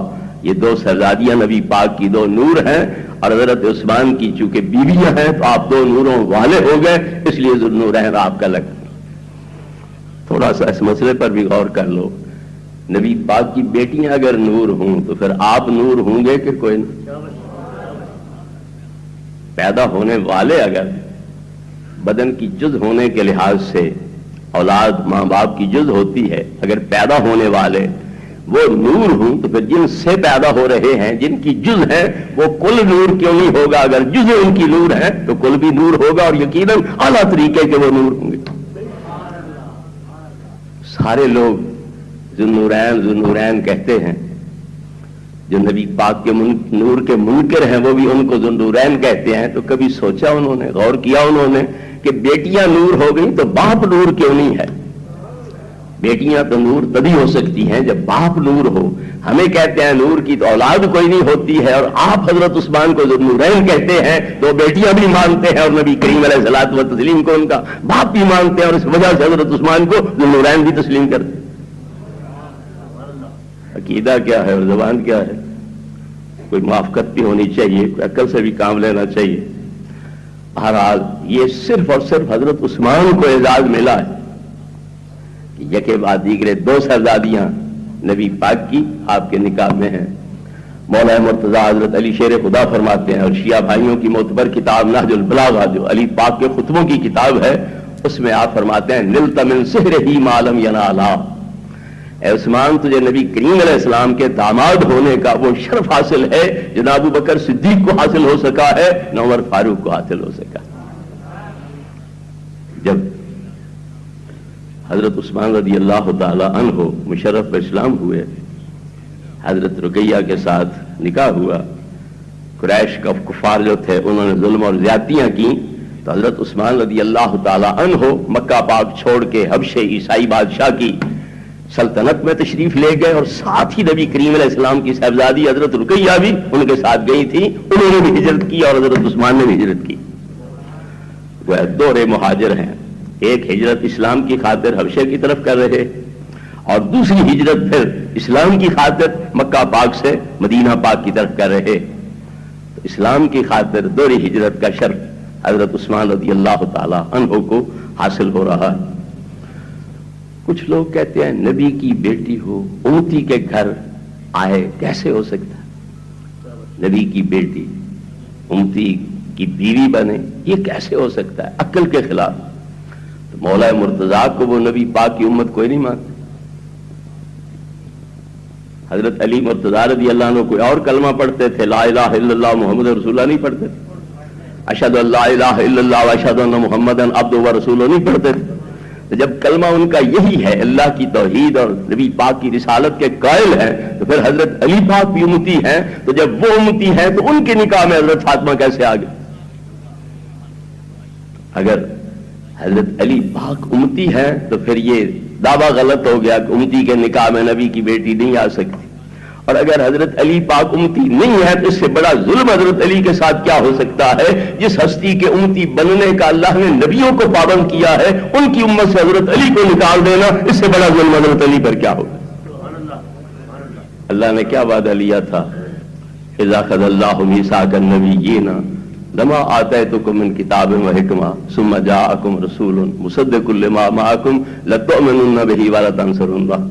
یہ 2 صاحبزادیاں نبی پاک کی 2 نور ہیں، اور حضرت عثمان کی چونکہ بیویاں ہیں تو آپ 2 نوروں والے ہو گئے، اس لیے ذو النورین آپ کا لقب۔ تھوڑا سا اس مسئلے پر بھی غور کر لو، نبی پاک کی بیٹیاں اگر نور ہوں تو پھر آپ نور ہوں گے کہ کوئی نہیں؟ پیدا ہونے والے اگر بدن کی جز ہونے کے لحاظ سے اولاد ماں باپ کی جز ہوتی ہے، اگر پیدا ہونے والے وہ نور ہوں تو پھر جن سے پیدا ہو رہے ہیں جن کی جز ہے وہ کل نور کیوں نہیں ہوگا؟ اگر جزیں ان کی نور ہیں تو کل بھی نور ہوگا، اور یقیناً اعلیٰ طریقے کے وہ نور ہوں گے۔ سارے لوگ ذو النورین کہتے ہیں، جو نبی پاک کے نور کے منکر ہیں وہ بھی ان کو ذو النورین کہتے ہیں۔ تو کبھی سوچا انہوں نے، غور کیا انہوں نے کہ بیٹیاں نور ہو گئیں تو باپ نور کیوں نہیں ہے؟ بیٹیاں تو نور تبھی ہو سکتی ہیں جب باپ نور ہو۔ ہمیں کہتے ہیں نور کی تو اولاد کوئی نہیں ہوتی ہے، اور آپ حضرت عثمان کو ذو النورین کہتے ہیں تو بیٹیاں بھی مانتے ہیں اور نبی کریم علیہ الصلوۃ والتسلیم کو ان کا باپ بھی مانتے ہیں، اور اس وجہ سے حضرت عثمان کو ذو النورین بھی تسلیم کرتے ہیں۔ عقیدہ کیا ہے اور زبان کیا ہے؟ کوئی موافقت بھی ہونی چاہیے، کوئی عقل سے بھی کام لینا چاہیے۔ بہرحال یہ صرف اور صرف حضرت عثمان کو اعزاز ملا ہے کہ یکے بعد دیگرے 2 صاحبزادیاں نبی پاک کی آپ کے نکاح میں ہیں۔ مولا مرتضیٰ حضرت علی شیر خدا فرماتے ہیں، اور شیعہ بھائیوں کی معتبر کتاب نہج البلاغہ جو علی پاک کے خطبوں کی کتاب ہے، اس میں آپ فرماتے ہیں نلت من سحرہ ما لم ینالا، اے عثمان تجھے نبی کریم علیہ السلام کے داماد ہونے کا وہ شرف حاصل ہے جو نہ ابو بکر صدیق کو حاصل ہو سکا ہے، نہ عمر فاروق کو حاصل ہو سکا۔ جب حضرت عثمان رضی اللہ تعالی عنہ مشرف اسلام ہوئے، حضرت رقیہ کے ساتھ نکاح ہوا، قریش کا کفار جو تھے انہوں نے ظلم اور زیادتیاں کی، تو حضرت عثمان رضی اللہ تعالی عنہ مکہ پاک چھوڑ کے حبشے عیسائی بادشاہ کی سلطنت میں تشریف لے گئے، اور ساتھ ہی نبی کریم علیہ السلام کی صاحبزادی حضرت رقیہ بھی ان کے ساتھ گئی تھی، انہوں نے بھی ہجرت کی اور حضرت عثمان نے بھی ہجرت کی۔ وہ دورے مہاجر ہیں، ایک ہجرت اسلام کی خاطر حبشے کی طرف کر رہے، اور دوسری ہجرت پھر اسلام کی خاطر مکہ پاک سے مدینہ پاک کی طرف کر رہے۔ تو اسلام کی خاطر دوہری ہجرت کا شرف حضرت عثمان رضی اللہ تعالی عنہ کو حاصل ہو رہا ہے۔ کچھ لوگ کہتے ہیں نبی کی بیٹی ہو، امتی کے گھر آئے، کیسے ہو سکتا ہے؟ نبی کی بیٹی امتی کی بیوی بنے، یہ کیسے ہو سکتا ہے؟ عقل کے خلاف۔ تو مولا مرتضیٰ کو وہ نبی پاک کی امت کوئی نہیں مانتی۔ حضرت علی مرتضیٰ رضی اللہ عنہ کوئی اور کلمہ پڑھتے تھے، لا الہ الا اللہ محمد رسول اللہ نہیں پڑھتے تھے، اشہد ان لا الہ الا اللہ و اشہد ان محمد عبدہ و رسولہ نہیں پڑھتے تھے. تو جب کلمہ ان کا یہی ہے، اللہ کی توحید اور نبی پاک کی رسالت کے قائل ہیں، تو پھر حضرت علی پاک بھی امتی ہیں. تو جب وہ امتی ہیں تو ان کے نکاح میں حضرت فاطمہ کیسے آ گئے؟ اگر حضرت علی پاک امتی ہیں تو پھر یہ دعویٰ غلط ہو گیا کہ امتی کے نکاح میں نبی کی بیٹی نہیں آ سکتی. اور اگر حضرت علی پاک امتی نہیں ہے تو اس سے بڑا ظلم حضرت علی کے ساتھ کیا ہو سکتا ہے؟ جس ہستی کے امتی بننے کا اللہ نے نبیوں کو پابند کیا ہے، ان کی امت سے حضرت علی کو نکال دینا، اس سے بڑا ظلم حضرت علی پر کیا ہوگا؟ اللہ نے کیا وعدہ لیا تھا؟ اذا اخذ اللہ میثاق النبیین لما آتیتکم من کتاب و حکمہ ثم جاءکم رسول مصدق لما معکم لتؤمنن بہ ولتنصرنہ.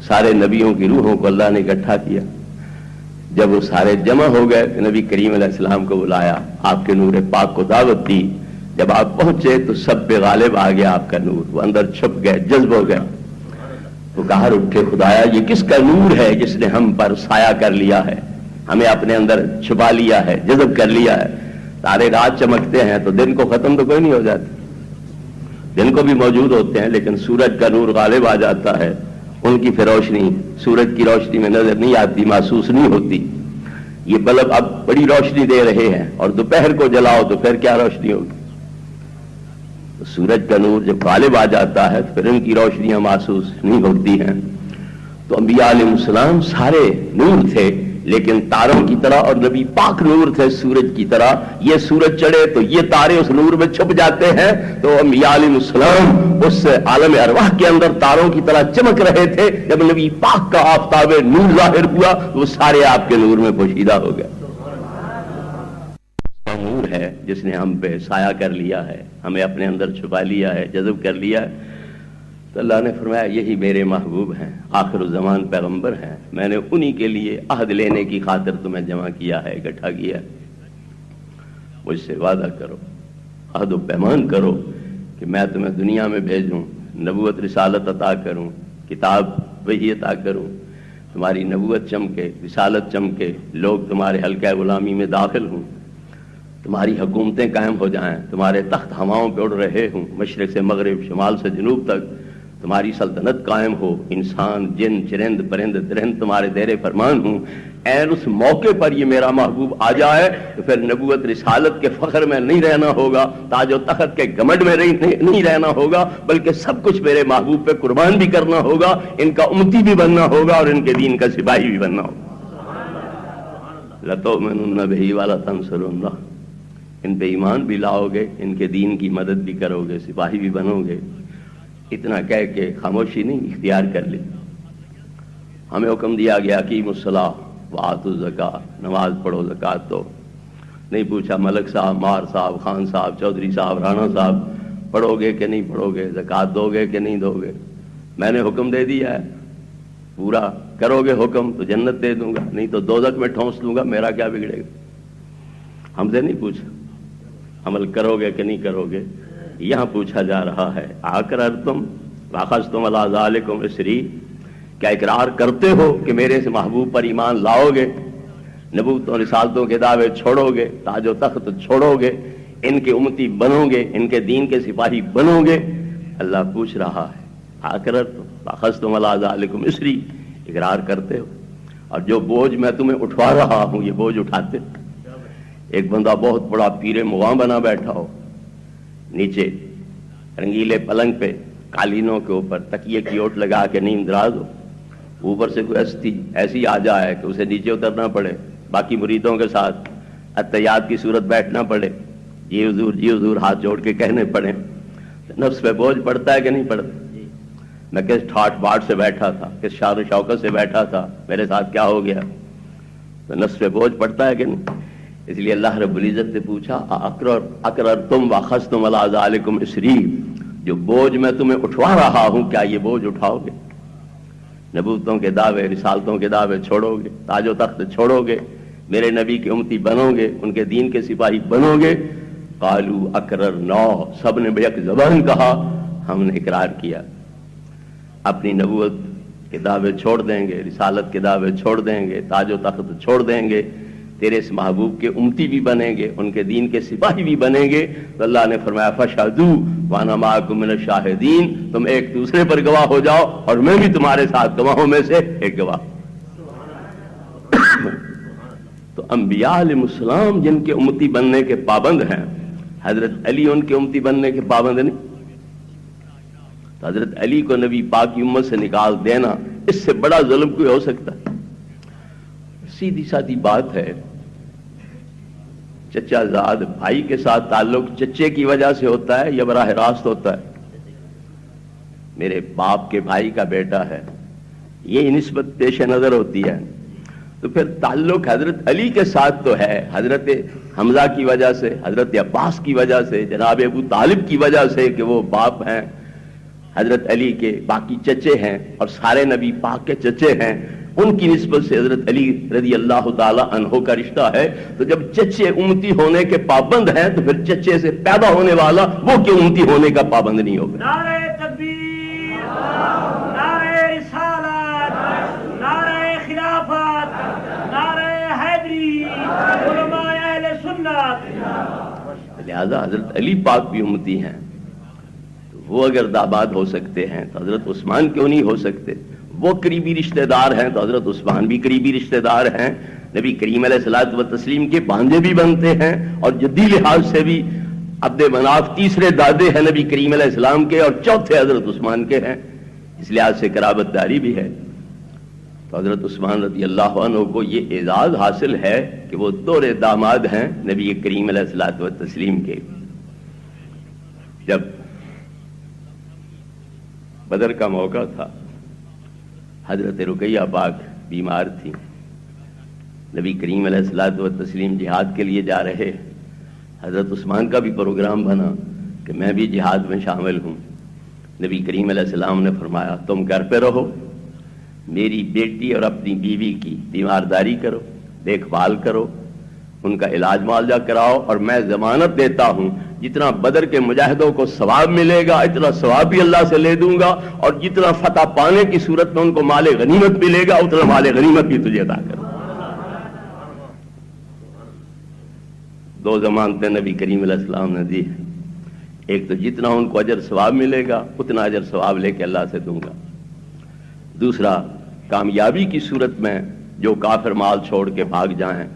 سارے نبیوں کی روحوں کو اللہ نے اکٹھا کیا. جب وہ سارے جمع ہو گئے نبی کریم علیہ السلام کو بلایا، آپ کے نور پاک کو دعوت دی. جب آپ پہنچے تو سب پہ غالب آ گیا آپ کا نور، وہ اندر چھپ گئے، جذب ہو گئے. وہ کہا اٹھے خدایا یہ کس کا نور ہے جس نے ہم پر سایہ کر لیا ہے، ہمیں اپنے اندر چھپا لیا ہے، جذب کر لیا ہے. سارے رات چمکتے ہیں تو دن کو ختم تو کوئی نہیں ہو جاتا، دن کو بھی موجود ہوتے ہیں، لیکن سورج کا نور غالب آ جاتا ہے. ان کی پھر روشنی سورج کی روشنی میں نظر نہیں آتی، محسوس نہیں ہوتی. یہ بلب اب بڑی روشنی دے رہے ہیں اور دوپہر کو جلاؤ تو پھر کیا روشنی ہوگی؟ سورج کا نور جب غالب آ جاتا ہے تو پھر ان کی روشنیاں محسوس نہیں ہوتی ہیں. تو انبیاء علیہ السلام سارے نور تھے، لیکن تاروں کی طرح، اور نبی پاک نور تھے سورج کی طرح. یہ سورج چڑھے تو یہ تارے اس نور میں چھپ جاتے ہیں. تو انبیاء علیہ السلام اس عالم ارواح کے اندر تاروں کی طرح چمک رہے تھے. جب نبی پاک کا آفتاب نور ظاہر ہوا تو وہ سارے آپ کے نور میں پوشیدہ ہو گئے. نور ہے جس نے ہم پہ سایہ کر لیا ہے، ہمیں اپنے اندر چھپا لیا ہے، جذب کر لیا ہے. تو اللہ نے فرمایا یہی میرے محبوب ہیں، آخر الزمان پیغمبر ہیں. میں نے انہی کے لیے عہد لینے کی خاطر تمہیں جمع کیا ہے، اکٹھا کیا ہے. مجھ سے وعدہ کرو، عہد و پیمان کرو کہ میں تمہیں دنیا میں بھیجوں، نبوت رسالت عطا کروں، کتاب وحی عطا کروں، تمہاری نبوت چمکے، رسالت چمکے، لوگ تمہارے حلقہ غلامی میں داخل ہوں، تمہاری حکومتیں قائم ہو جائیں، تمہارے تخت ہواؤں پہ اڑ رہے ہوں، مشرق سے مغرب، شمال سے جنوب تک تمہاری سلطنت قائم ہو، انسان جن چرند پرند درند تمہارے زیر فرمان ہوں. این اس موقع پر یہ میرا محبوب آ جائے تو پھر نبوت رسالت کے فخر میں نہیں رہنا ہوگا، تاج و تخت کے گھمنڈ میں نہیں رہنا ہوگا، بلکہ سب کچھ میرے محبوب پہ قربان بھی کرنا ہوگا، ان کا امتی بھی بننا ہوگا اور ان کے دین کا سپاہی بھی بننا ہوگا. لَتُؤْمِنُنَّ بِهِ وَلَتَنْصُرُنَّهُ. ان پہ ایمان بھی لاؤ گے، ان کے دین کی مدد بھی کرو گے، سپاہی بھی بنو گے. اتنا کہہ کے خاموشی نہیں اختیار کر لی. ہمیں حکم دیا گیا اقیموا الصلاۃ وآتوا الزکاۃ، نماز پڑھو، زکوٰۃ دو. نہیں پوچھا ملک صاحب، مار صاحب، خان صاحب، چودھری صاحب، رانا صاحب پڑھو گے کہ نہیں پڑھو گے، زکوٰۃ دو گے کہ نہیں دو گے. میں نے حکم دے دیا ہے، پورا کرو گے حکم تو جنت دے دوں گا، نہیں تو دوزخ میں ٹھونس دوں گا، میرا کیا بگڑے گا. ہم سے نہیں پوچھا عمل کرو گے کہ نہیں کرو گے، یہاں پوچھا جا رہا ہے اقررتم واخذتم علی ذالکم اسری، کیا اقرار کرتے ہو کہ میرے سے محبوب پر ایمان لاؤ گے، نبوتوں رسالتوں کے دعوے چھوڑو گے، تاج و تخت چھوڑو گے، ان کے امتی بنو گے، ان کے دین کے سپاہی بنو گے. اللہ پوچھ رہا ہے اقررتم واخذتم علی ذالکم اسری، اقرار کرتے ہو اور جو بوجھ میں تمہیں اٹھوا رہا ہوں یہ بوجھ اٹھاتے. ایک بندہ بہت بڑا پیر مغاں بنا بیٹھا ہو، نیچے رنگیلے پلنگ پہ قالینوں کے اوپر تکیے کی اوٹ لگا کے نیند دراز ہو، اوپر سے کوئی ایسی آ جائے کہ اسے نیچے اترنا پڑے، باقی مریدوں کے ساتھ اتحیات کی صورت بیٹھنا پڑے، جی حضور جی حضور ہاتھ جوڑ کے کہنے پڑے. نفس پہ بوجھ پڑتا ہے کہ نہیں پڑتا؟ میں کس ٹھاٹ باٹ سے بیٹھا تھا، کس شان و شوکت سے بیٹھا تھا، میرے ساتھ کیا ہو گیا؟ تو نفس پہ بوجھ پڑتا ہے کہ نہیں؟ اس لیے اللہ رب العزت نے پوچھا اقررتم واخذتم علی ذالکم اسری، جو بوجھ میں تمہیں اٹھوا رہا ہوں کیا یہ بوجھ اٹھاؤ گے؟ نبوتوں کے دعوے، رسالتوں کے دعوے چھوڑو گے، تاج و تخت چھوڑو گے، میرے نبی کے امتی بنو گے، ان کے دین کے سپاہی بنو گے. قالوا اقررنا، سب نے بیک زبان کہا ہم نے اقرار کیا. اپنی نبوت کتابیں چھوڑ دیں گے، رسالت کتابیں چھوڑ دیں گے، تاج و تخت چھوڑ دیں گے، تیرے اس محبوب کے امتی بھی بنیں گے، ان کے دین کے سپاہی بھی بنیں گے، تو اللہ نے فرمایا فشہدوا وانا معکم من الشاہدین، تم ایک دوسرے پر گواہ ہو جاؤ اور میں بھی تمہارے ساتھ گواہوں میں سے ایک گواہ۔ تو انبیاء علیہ السلام جن کے امتی بننے کے پابند ہیں، حضرت علی ان کے امتی بننے کے پابند نہیں، تو حضرت علی کو نبی پاک کی امت سے نکال دینا، اس سے بڑا ظلم کوئی ہو سکتا ہے؟ سیدھی سادھی بات ہے، چچا زاد بھائی کے ساتھ تعلق چچے کی وجہ سے ہوتا ہے یا براہ راست ہوتا ہے؟ میرے باپ کے بھائی کا بیٹا ہے، یہ نسبت پیش نظر ہوتی ہے، تو پھر تعلق حضرت علی کے ساتھ تو ہے، حضرت حمزہ کی وجہ سے، حضرت عباس کی وجہ سے، جناب ابو طالب کی وجہ سے کہ وہ باپ ہیں حضرت علی کے، باقی چچے ہیں اور سارے نبی پاک کے چچے ہیں، ان کی نسبت سے حضرت علی رضی اللہ تعالی عنہ کا رشتہ ہے۔ تو جب چچے امتی ہونے کے پابند ہیں تو پھر چچے سے پیدا ہونے والا وہ کیوں امتی ہونے کا پابند نہیں ہوگا؟ نعرہ تکبیر، نعرہ رسالت، نعرہ خلافت، نعرہ حیدری، علماء اہل سنت۔ لہذا حضرت علی پاک بھی امتی ہیں، تو وہ اگر داماد ہو سکتے ہیں تو حضرت عثمان کیوں نہیں ہو سکتے؟ وہ قریبی رشتہ دار ہیں تو حضرت عثمان بھی قریبی رشتہ دار ہیں، نبی کریم علیہ الصلوۃ والتسلیم کے بھانجے بھی بنتے ہیں، اور جدی لحاظ سے بھی عبد مناف تیسرے دادے ہیں نبی کریم علیہ السلام کے، اور چوتھے حضرت عثمان کے ہیں، اس لحاظ سے قرابت داری بھی ہے۔ تو حضرت عثمان رضی اللہ عنہ کو یہ اعزاز حاصل ہے کہ وہ دور داماد ہیں نبی کریم علیہ الصلوۃ والتسلیم کے۔ جب بدر کا موقع تھا، حضرت رقیہ پاک بیمار تھی، نبی کریم علیہ الصلوۃ والتسلیم جہاد کے لیے جا رہے، حضرت عثمان کا بھی پروگرام بنا کہ میں بھی جہاد میں شامل ہوں۔ نبی کریم علیہ السلام نے فرمایا تم گھر پہ رہو، میری بیٹی اور اپنی بیوی کی تیمارداری کرو، دیکھ بھال کرو، ان کا علاج معالجہ کراؤ، اور میں ضمانت دیتا ہوں جتنا بدر کے مجاہدوں کو ثواب ملے گا اتنا ثواب بھی اللہ سے لے دوں گا، اور جتنا فتح پانے کی صورت میں ان کو مال غنیمت ملے گا اتنا مال غنیمت بھی تجھے عطا کروں۔ دو ضمانتیں نبی کریم علیہ السلام نے دی، ایک تو جتنا ان کو اجر ثواب ملے گا اتنا اجر ثواب لے کے اللہ سے دوں گا، دوسرا کامیابی کی صورت میں جو کافر مال چھوڑ کے بھاگ جائیں،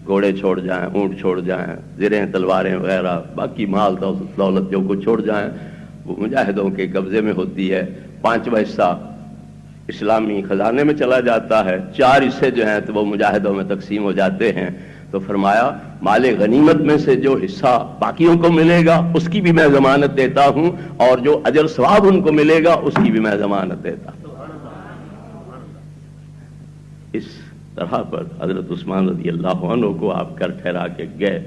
گھوڑے چھوڑ جائیں، اونٹ چھوڑ جائیں، زریں تلواریں وغیرہ باقی مال دولت جو کچھ چھوڑ جائیں، وہ مجاہدوں کے قبضے میں ہوتی ہے، 5واں حصہ اسلامی خزانے میں چلا جاتا ہے، 4 حصے جو ہیں تو وہ مجاہدوں میں تقسیم ہو جاتے ہیں۔ تو فرمایا مال غنیمت میں سے جو حصہ باقیوں کو ملے گا اس کی بھی میں ضمانت دیتا ہوں، اور جو اجر ثواب ان کو ملے گا اس کی بھی میں ضمانت دیتا ہوں۔ اس طرح پر حضرت عثمان رضی اللہ عنہ کو آپ گھر ٹھہرا کے گئے،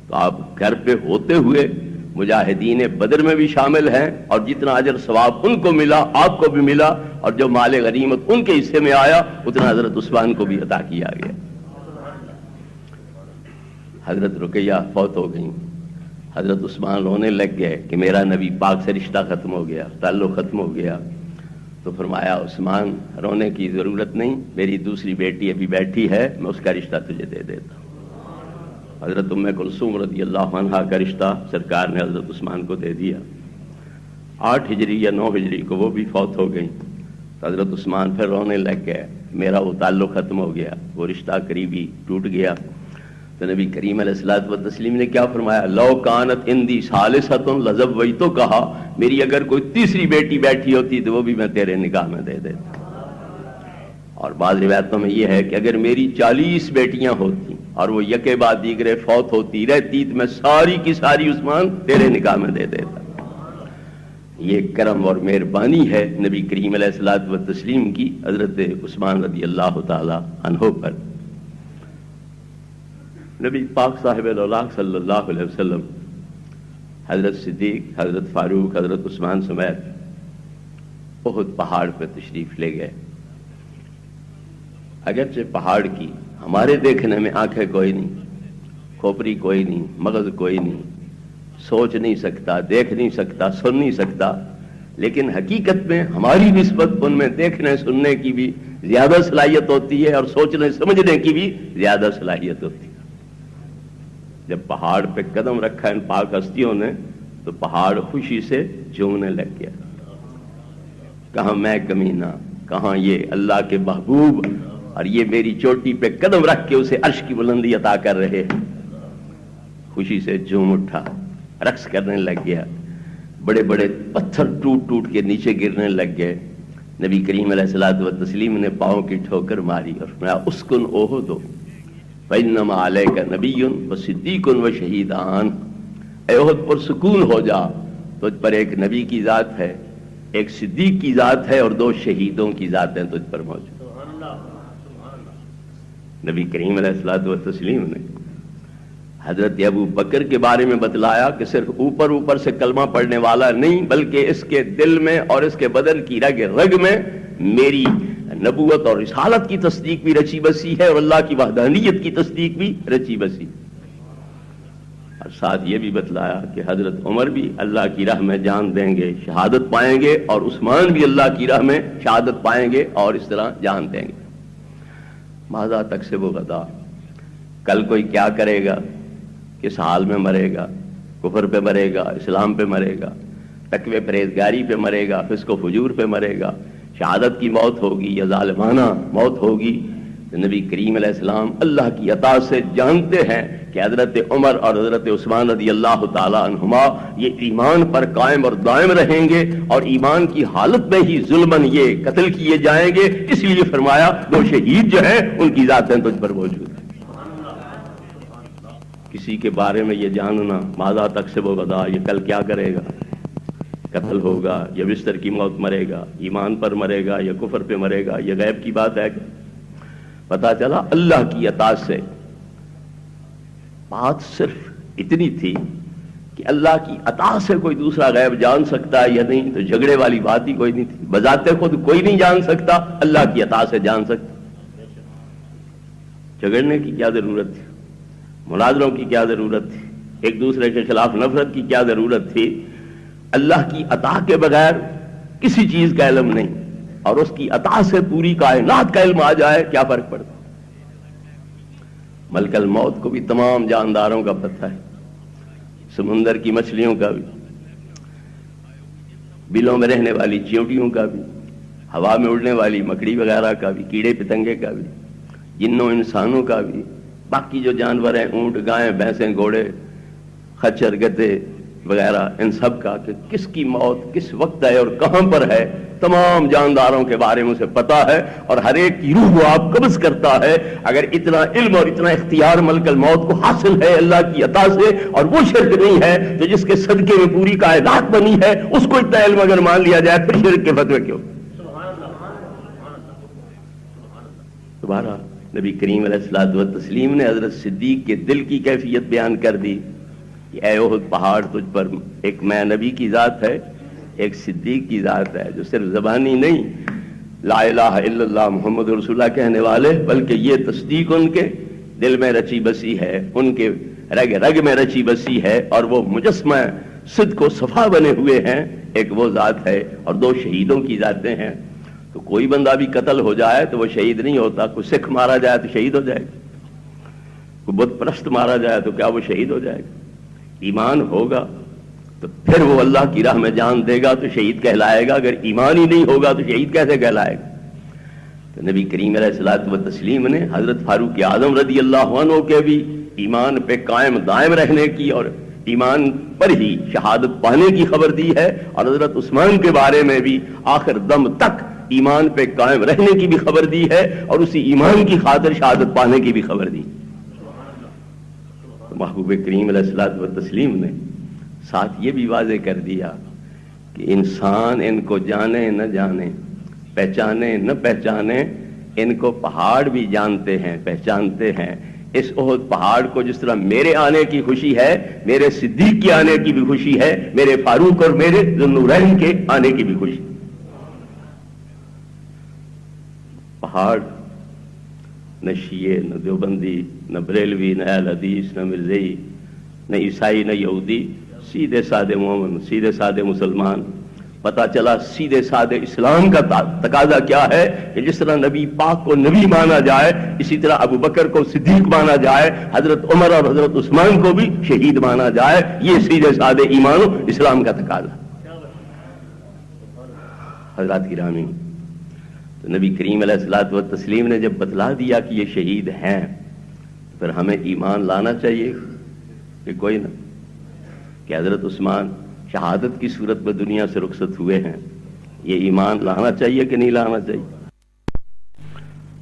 تو آپ گھر پہ ہوتے ہوئے مجاہدین بدر میں بھی شامل ہیں، اور جتنا اجر ثواب ان کو ملا آپ کو بھی ملا، اور جو مال غنیمت ان کے حصے میں آیا اتنا حضرت عثمان کو بھی عطا کیا گیا۔ حضرت رقیہ فوت ہو گئیں، حضرت عثمان رونے لگ گئے کہ میرا نبی پاک سے رشتہ ختم ہو گیا، تعلق ختم ہو گیا۔ تو فرمایا عثمان رونے کی ضرورت نہیں، میری دوسری بیٹی ابھی بیٹھی ہے، میں اس کا رشتہ تجھے دے دیتا ہوں۔ حضرت ام کلثوم رضی اللہ عنہا کا رشتہ سرکار نے حضرت عثمان کو دے دیا۔ 8 ہجری یا 9 ہجری کو وہ بھی فوت ہو گئیں، تو حضرت عثمان پھر رونے لگ گئے، میرا وہ تعلق ختم ہو گیا، وہ رشتہ قریبی ٹوٹ گیا۔ تو نبی کریم علیہ الصلوۃ والتسلیم نے کیا فرمایا؟ لو کانت عندی ثالثۃ لزوجتو، کہا میری اگر کوئی تیسری بیٹی بیٹھی ہوتی تو وہ بھی میں تیرے نکاح میں دے دیتا۔ اور بعض روایتوں میں یہ ہے کہ اگر میری 40 بیٹیاں ہوتی اور وہ یکے بعد دیگرے فوت ہوتی رہتی تو میں ساری کی ساری عثمان تیرے نکاح میں دے دیتا۔ یہ کرم اور مہربانی ہے نبی کریم علیہ الصلوۃ والتسلیم کی حضرت عثمان رضی اللہ تعالی عنہ پر۔ نبی پاک صاحب الاولاق صلی اللہ علیہ وسلم حضرت صدیق، حضرت فاروق، حضرت عثمان سمیت احد پہاڑ پہ تشریف لے گئے۔ اگرچہ پہاڑ کی ہمارے دیکھنے میں آنکھیں کوئی نہیں، کھوپری کوئی نہیں، مغز کوئی نہیں، سوچ نہیں سکتا، دیکھ نہیں سکتا، سن نہیں سکتا، لیکن حقیقت میں ہماری نسبت ان میں دیکھنے سننے کی بھی زیادہ صلاحیت ہوتی ہے اور سوچنے سمجھنے کی بھی زیادہ صلاحیت ہوتی ہے۔ جب پہاڑ پہ قدم رکھا ان پاک ہستیوں نے تو پہاڑ خوشی سے جھومنے لگ گیا۔ کہاں میں کمینہ، کہاں یہ اللہ کے محبوب، اور یہ میری چوٹی پہ قدم رکھ کے اسے عرش کی بلندی عطا کر رہے ہیں۔ خوشی سے جھوم اٹھا، رقص کرنے لگ گیا، بڑے بڑے پتھر ٹوٹ ٹوٹ کے نیچے گرنے لگ گئے۔ نبی کریم علیہ الصلوۃ والتسلیم نے پاؤں کی ٹھوکر ماری اور فرمایا اسکن احد فإنما علیک نبی وصدیق وشہیدان، اے احد پر سکون ہو جا، تجھ پر ایک نبی کی ذات ہے، ایک صدیق کی ذات ہے، اور 2 شہیدوں کی ذاتیں تجھ پر موجود۔ نبی کریم علیہ الصلوۃ والتسلیم نے حضرت ابو بکر کے بارے میں بتلایا کہ صرف اوپر اوپر سے کلمہ پڑھنے والا نہیں، بلکہ اس کے دل میں اور اس کے بدن کی رگ رگ میں میری نبوت اور رسالت کی تصدیق بھی رچی بسی ہے، اور اللہ کی وحدانیت کی تصدیق بھی رچی بسی۔ اور ساتھ یہ بھی بتلایا کہ حضرت عمر بھی اللہ کی راہ میں جان دیں گے، شہادت پائیں گے، اور عثمان بھی اللہ کی راہ میں شہادت پائیں گے اور اس طرح جان دیں گے۔ ماذا تکسب غدا، کل کوئی کیا کرے گا، کس حال میں مرے گا، کفر پہ مرے گا، اسلام پہ مرے گا، تقوی پرہیزگاری پہ مرے گا، فسق و فجور پہ مرے گا، شہادت کی موت ہوگی یا ظالمانہ موت ہوگی۔ تو نبی کریم علیہ السلام اللہ کی عطا سے جانتے ہیں کہ حضرت عمر اور حضرت عثمان رضی اللہ تعالی عنہما یہ ایمان پر قائم اور دائم رہیں گے، اور ایمان کی حالت میں ہی ظلماً یہ قتل کیے جائیں گے۔ اس لیے فرمایا 2 شہید جو ہیں ان کی ذاتیں تجھ پر موجود ہیں۔ کسی کے بارے میں یہ جاننا ماذا تکسب غدا، یہ کل کیا کرے گا، قتل ہوگا یا بستر کی موت مرے گا، ایمان پر مرے گا یا کفر پہ مرے گا، یہ غیب کی بات ہے کہ پتا چلا اللہ کی عطا سے۔ بات صرف اتنی تھی کہ اللہ کی عطا سے کوئی دوسرا غیب جان سکتا ہے یا نہیں، تو جھگڑے والی بات ہی کوئی نہیں تھی۔ بذات خود کوئی نہیں جان سکتا، اللہ کی عطا سے جان سکتا۔ جھگڑنے کی کیا ضرورت تھی، مناظروں کی کیا ضرورت تھی، ایک دوسرے کے خلاف نفرت کی کیا ضرورت تھی؟ اللہ کی عطا کے بغیر کسی چیز کا علم نہیں، اور اس کی عطا سے پوری کائنات کا علم آ جائے کیا فرق پڑتا؟ ملک الموت کو بھی تمام جانداروں کا پتہ ہے، سمندر کی مچھلیوں کا بھی، بلوں میں رہنے والی چیونٹیوں کا بھی، ہوا میں اڑنے والی مکڑی وغیرہ کا بھی، کیڑے پتنگے کا بھی، جنوں انسانوں کا بھی، باقی جو جانور ہیں اونٹ گائیں بھینسیں گھوڑے خچر گدے وغیرہ، ان سب کا کہ کس کی موت کس وقت ہے اور کہاں پر ہے، تمام جانداروں کے بارے میں اسے پتا ہے، اور ہر ایک کی روح وہ آپ قبض کرتا ہے۔ اگر اتنا علم اور اتنا اختیار ملک الموت کو حاصل ہے اللہ کی عطا سے، اور وہ شرک نہیں ہے تو جس کے صدقے میں پوری کائنات بنی ہے، اس کو اتنا علم اگر مان لیا جائے پھر شرک کے فتوے کیوں؟ دوبارہ نبی کریم علیہ الصلوۃ والتسلیم نے حضرت صدیق کے دل کی کیفیت بیان کر دی کہ اے احد پہاڑ، تجھ پر ایک میں نبی کی ذات ہے، ایک صدیق کی ذات ہے، جو صرف زبانی نہیں لا الہ الا اللہ محمد رسول اللہ کہنے والے، بلکہ یہ تصدیق ان کے دل میں رچی بسی ہے، ان کے رگ رگ میں رچی بسی ہے، اور وہ مجسمہ صدق و صفا بنے ہوئے ہیں۔ ایک وہ ذات ہے، اور 2 شہیدوں کی ذاتیں ہیں۔ تو کوئی بندہ بھی قتل ہو جائے تو وہ شہید نہیں ہوتا، کوئی سکھ مارا جائے تو شہید ہو جائے گا، کوئی بت پرست مارا جائے تو کیا وہ شہید ہو جائے گا؟ ایمان ہوگا تو پھر وہ اللہ کی راہ میں جان دے گا تو شہید کہلائے گا، اگر ایمان ہی نہیں ہوگا تو شہید کیسے کہلائے گا؟ تو نبی کریم علیہ الصلوۃ والتسلیم نے حضرت فاروق اعظم رضی اللہ عنہ کے بھی ایمان پہ قائم دائم رہنے کی اور ایمان پر ہی شہادت پانے کی خبر دی ہے، اور حضرت عثمان کے بارے میں بھی آخر دم تک ایمان پہ قائم رہنے کی بھی خبر دی ہے، اور اسی ایمان کی خاطر شہادت پانے کی بھی خبر دی۔ تو محبوب کریم علیہ الصلوۃ والتسلیم نے ساتھ یہ بھی واضح کر دیا کہ انسان ان کو جانے نہ جانے، پہچانے نہ پہچانے، ان کو پہاڑ بھی جانتے ہیں، پہچانتے ہیں۔ اس احد پہاڑ کو جس طرح میرے آنے کی خوشی ہے، میرے صدیق کے آنے کی بھی خوشی ہے، میرے فاروق اور میرے ذو النورین کے آنے کی بھی خوشی۔ پہاڑ نہ شیعہ، نہ دیوبندی، نہ بریلوی، نہ اہل حدیث، نہ مرزئی، نہ عیسائی، نہ یہودی، سیدھے سادے مومن، سیدھے سادے مسلمان، پتہ چلا سیدھے سادے اسلام کا تقاضا کیا ہے کہ جس طرح نبی پاک کو نبی مانا جائے اسی طرح ابو بکر کو صدیق مانا جائے، حضرت عمر اور حضرت عثمان کو بھی شہید مانا جائے، یہ سیدھے سادے ایمان و اسلام کا تقاضا۔ حضرات گرامی، تو نبی کریم علیہ الصلوۃ والتسلیم نے جب بتلا دیا کہ یہ شہید ہیں، پھر ہمیں ایمان لانا چاہیے کہ کوئی نہ، کہ حضرت عثمان شہادت کی صورت میں دنیا سے رخصت ہوئے ہیں، یہ ایمان لانا چاہیے کہ نہیں لانا چاہیے؟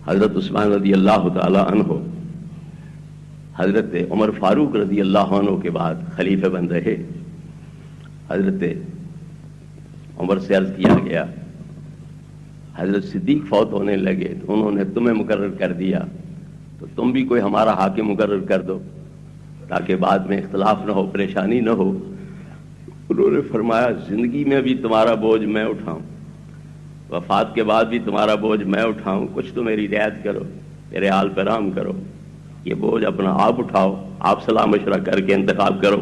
حضرت عثمان رضی اللہ تعالی عنہ حضرت عمر فاروق رضی اللہ عنہ کے بعد خلیفہ بن رہے۔ حضرت عمر سے عرض کیا گیا، حضرت صدیق فوت ہونے لگے تو انہوں نے تمہیں مقرر کر دیا، تو تم بھی کوئی ہمارا حاکم مقرر کر دو تاکہ بعد میں اختلاف نہ ہو، پریشانی نہ ہو۔ انہوں نے فرمایا زندگی میں بھی تمہارا بوجھ میں اٹھاؤں، وفات کے بعد بھی تمہارا بوجھ میں اٹھاؤں، کچھ تو میری رعایت کرو، میرے حال پہ رحم کرو، یہ بوجھ اپنا آپ اٹھاؤ، آپ صلاح مشورہ کر کے انتخاب کرو۔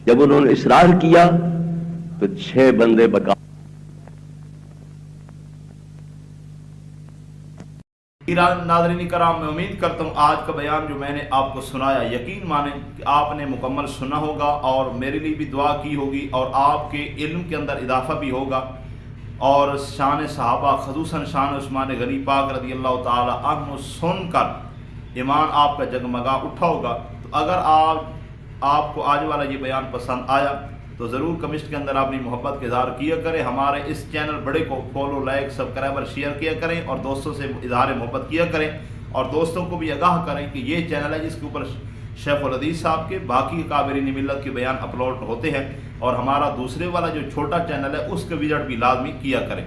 جب انہوں نے اصرار کیا تو 6 بندے بقا۔ ناظرین کرام، میں امید کرتا ہوں آج کا بیان جو میں نے آپ کو سنایا، یقین مانیں کہ آپ نے مکمل سنا ہوگا اور میرے لیے بھی دعا کی ہوگی اور آپ کے علم کے اندر اضافہ بھی ہوگا، اور شان صحابہ خصوصاً شان عثمان غنی پاک رضی اللہ تعالی عنہ سن کر ایمان آپ کا جگمگا اٹھا ہوگا۔ تو اگر آپ کو آج والا یہ بیان پسند آیا تو ضرور کمنٹ کے اندر اپنی محبت کا اظہار کیا کریں، ہمارے اس چینل بڑے کو فالو، لائک، سبسکرائبر، شیئر کیا کریں اور دوستوں سے اظہار محبت کیا کریں، اور دوستوں کو بھی آگاہ کریں کہ یہ چینل ہے جس کے اوپر شیخ الحدیث صاحب کے باقی کابرین ملت کے بیان اپلوڈ ہوتے ہیں، اور ہمارا دوسرے والا جو چھوٹا چینل ہے اس کا وزٹ بھی لازمی کیا کریں۔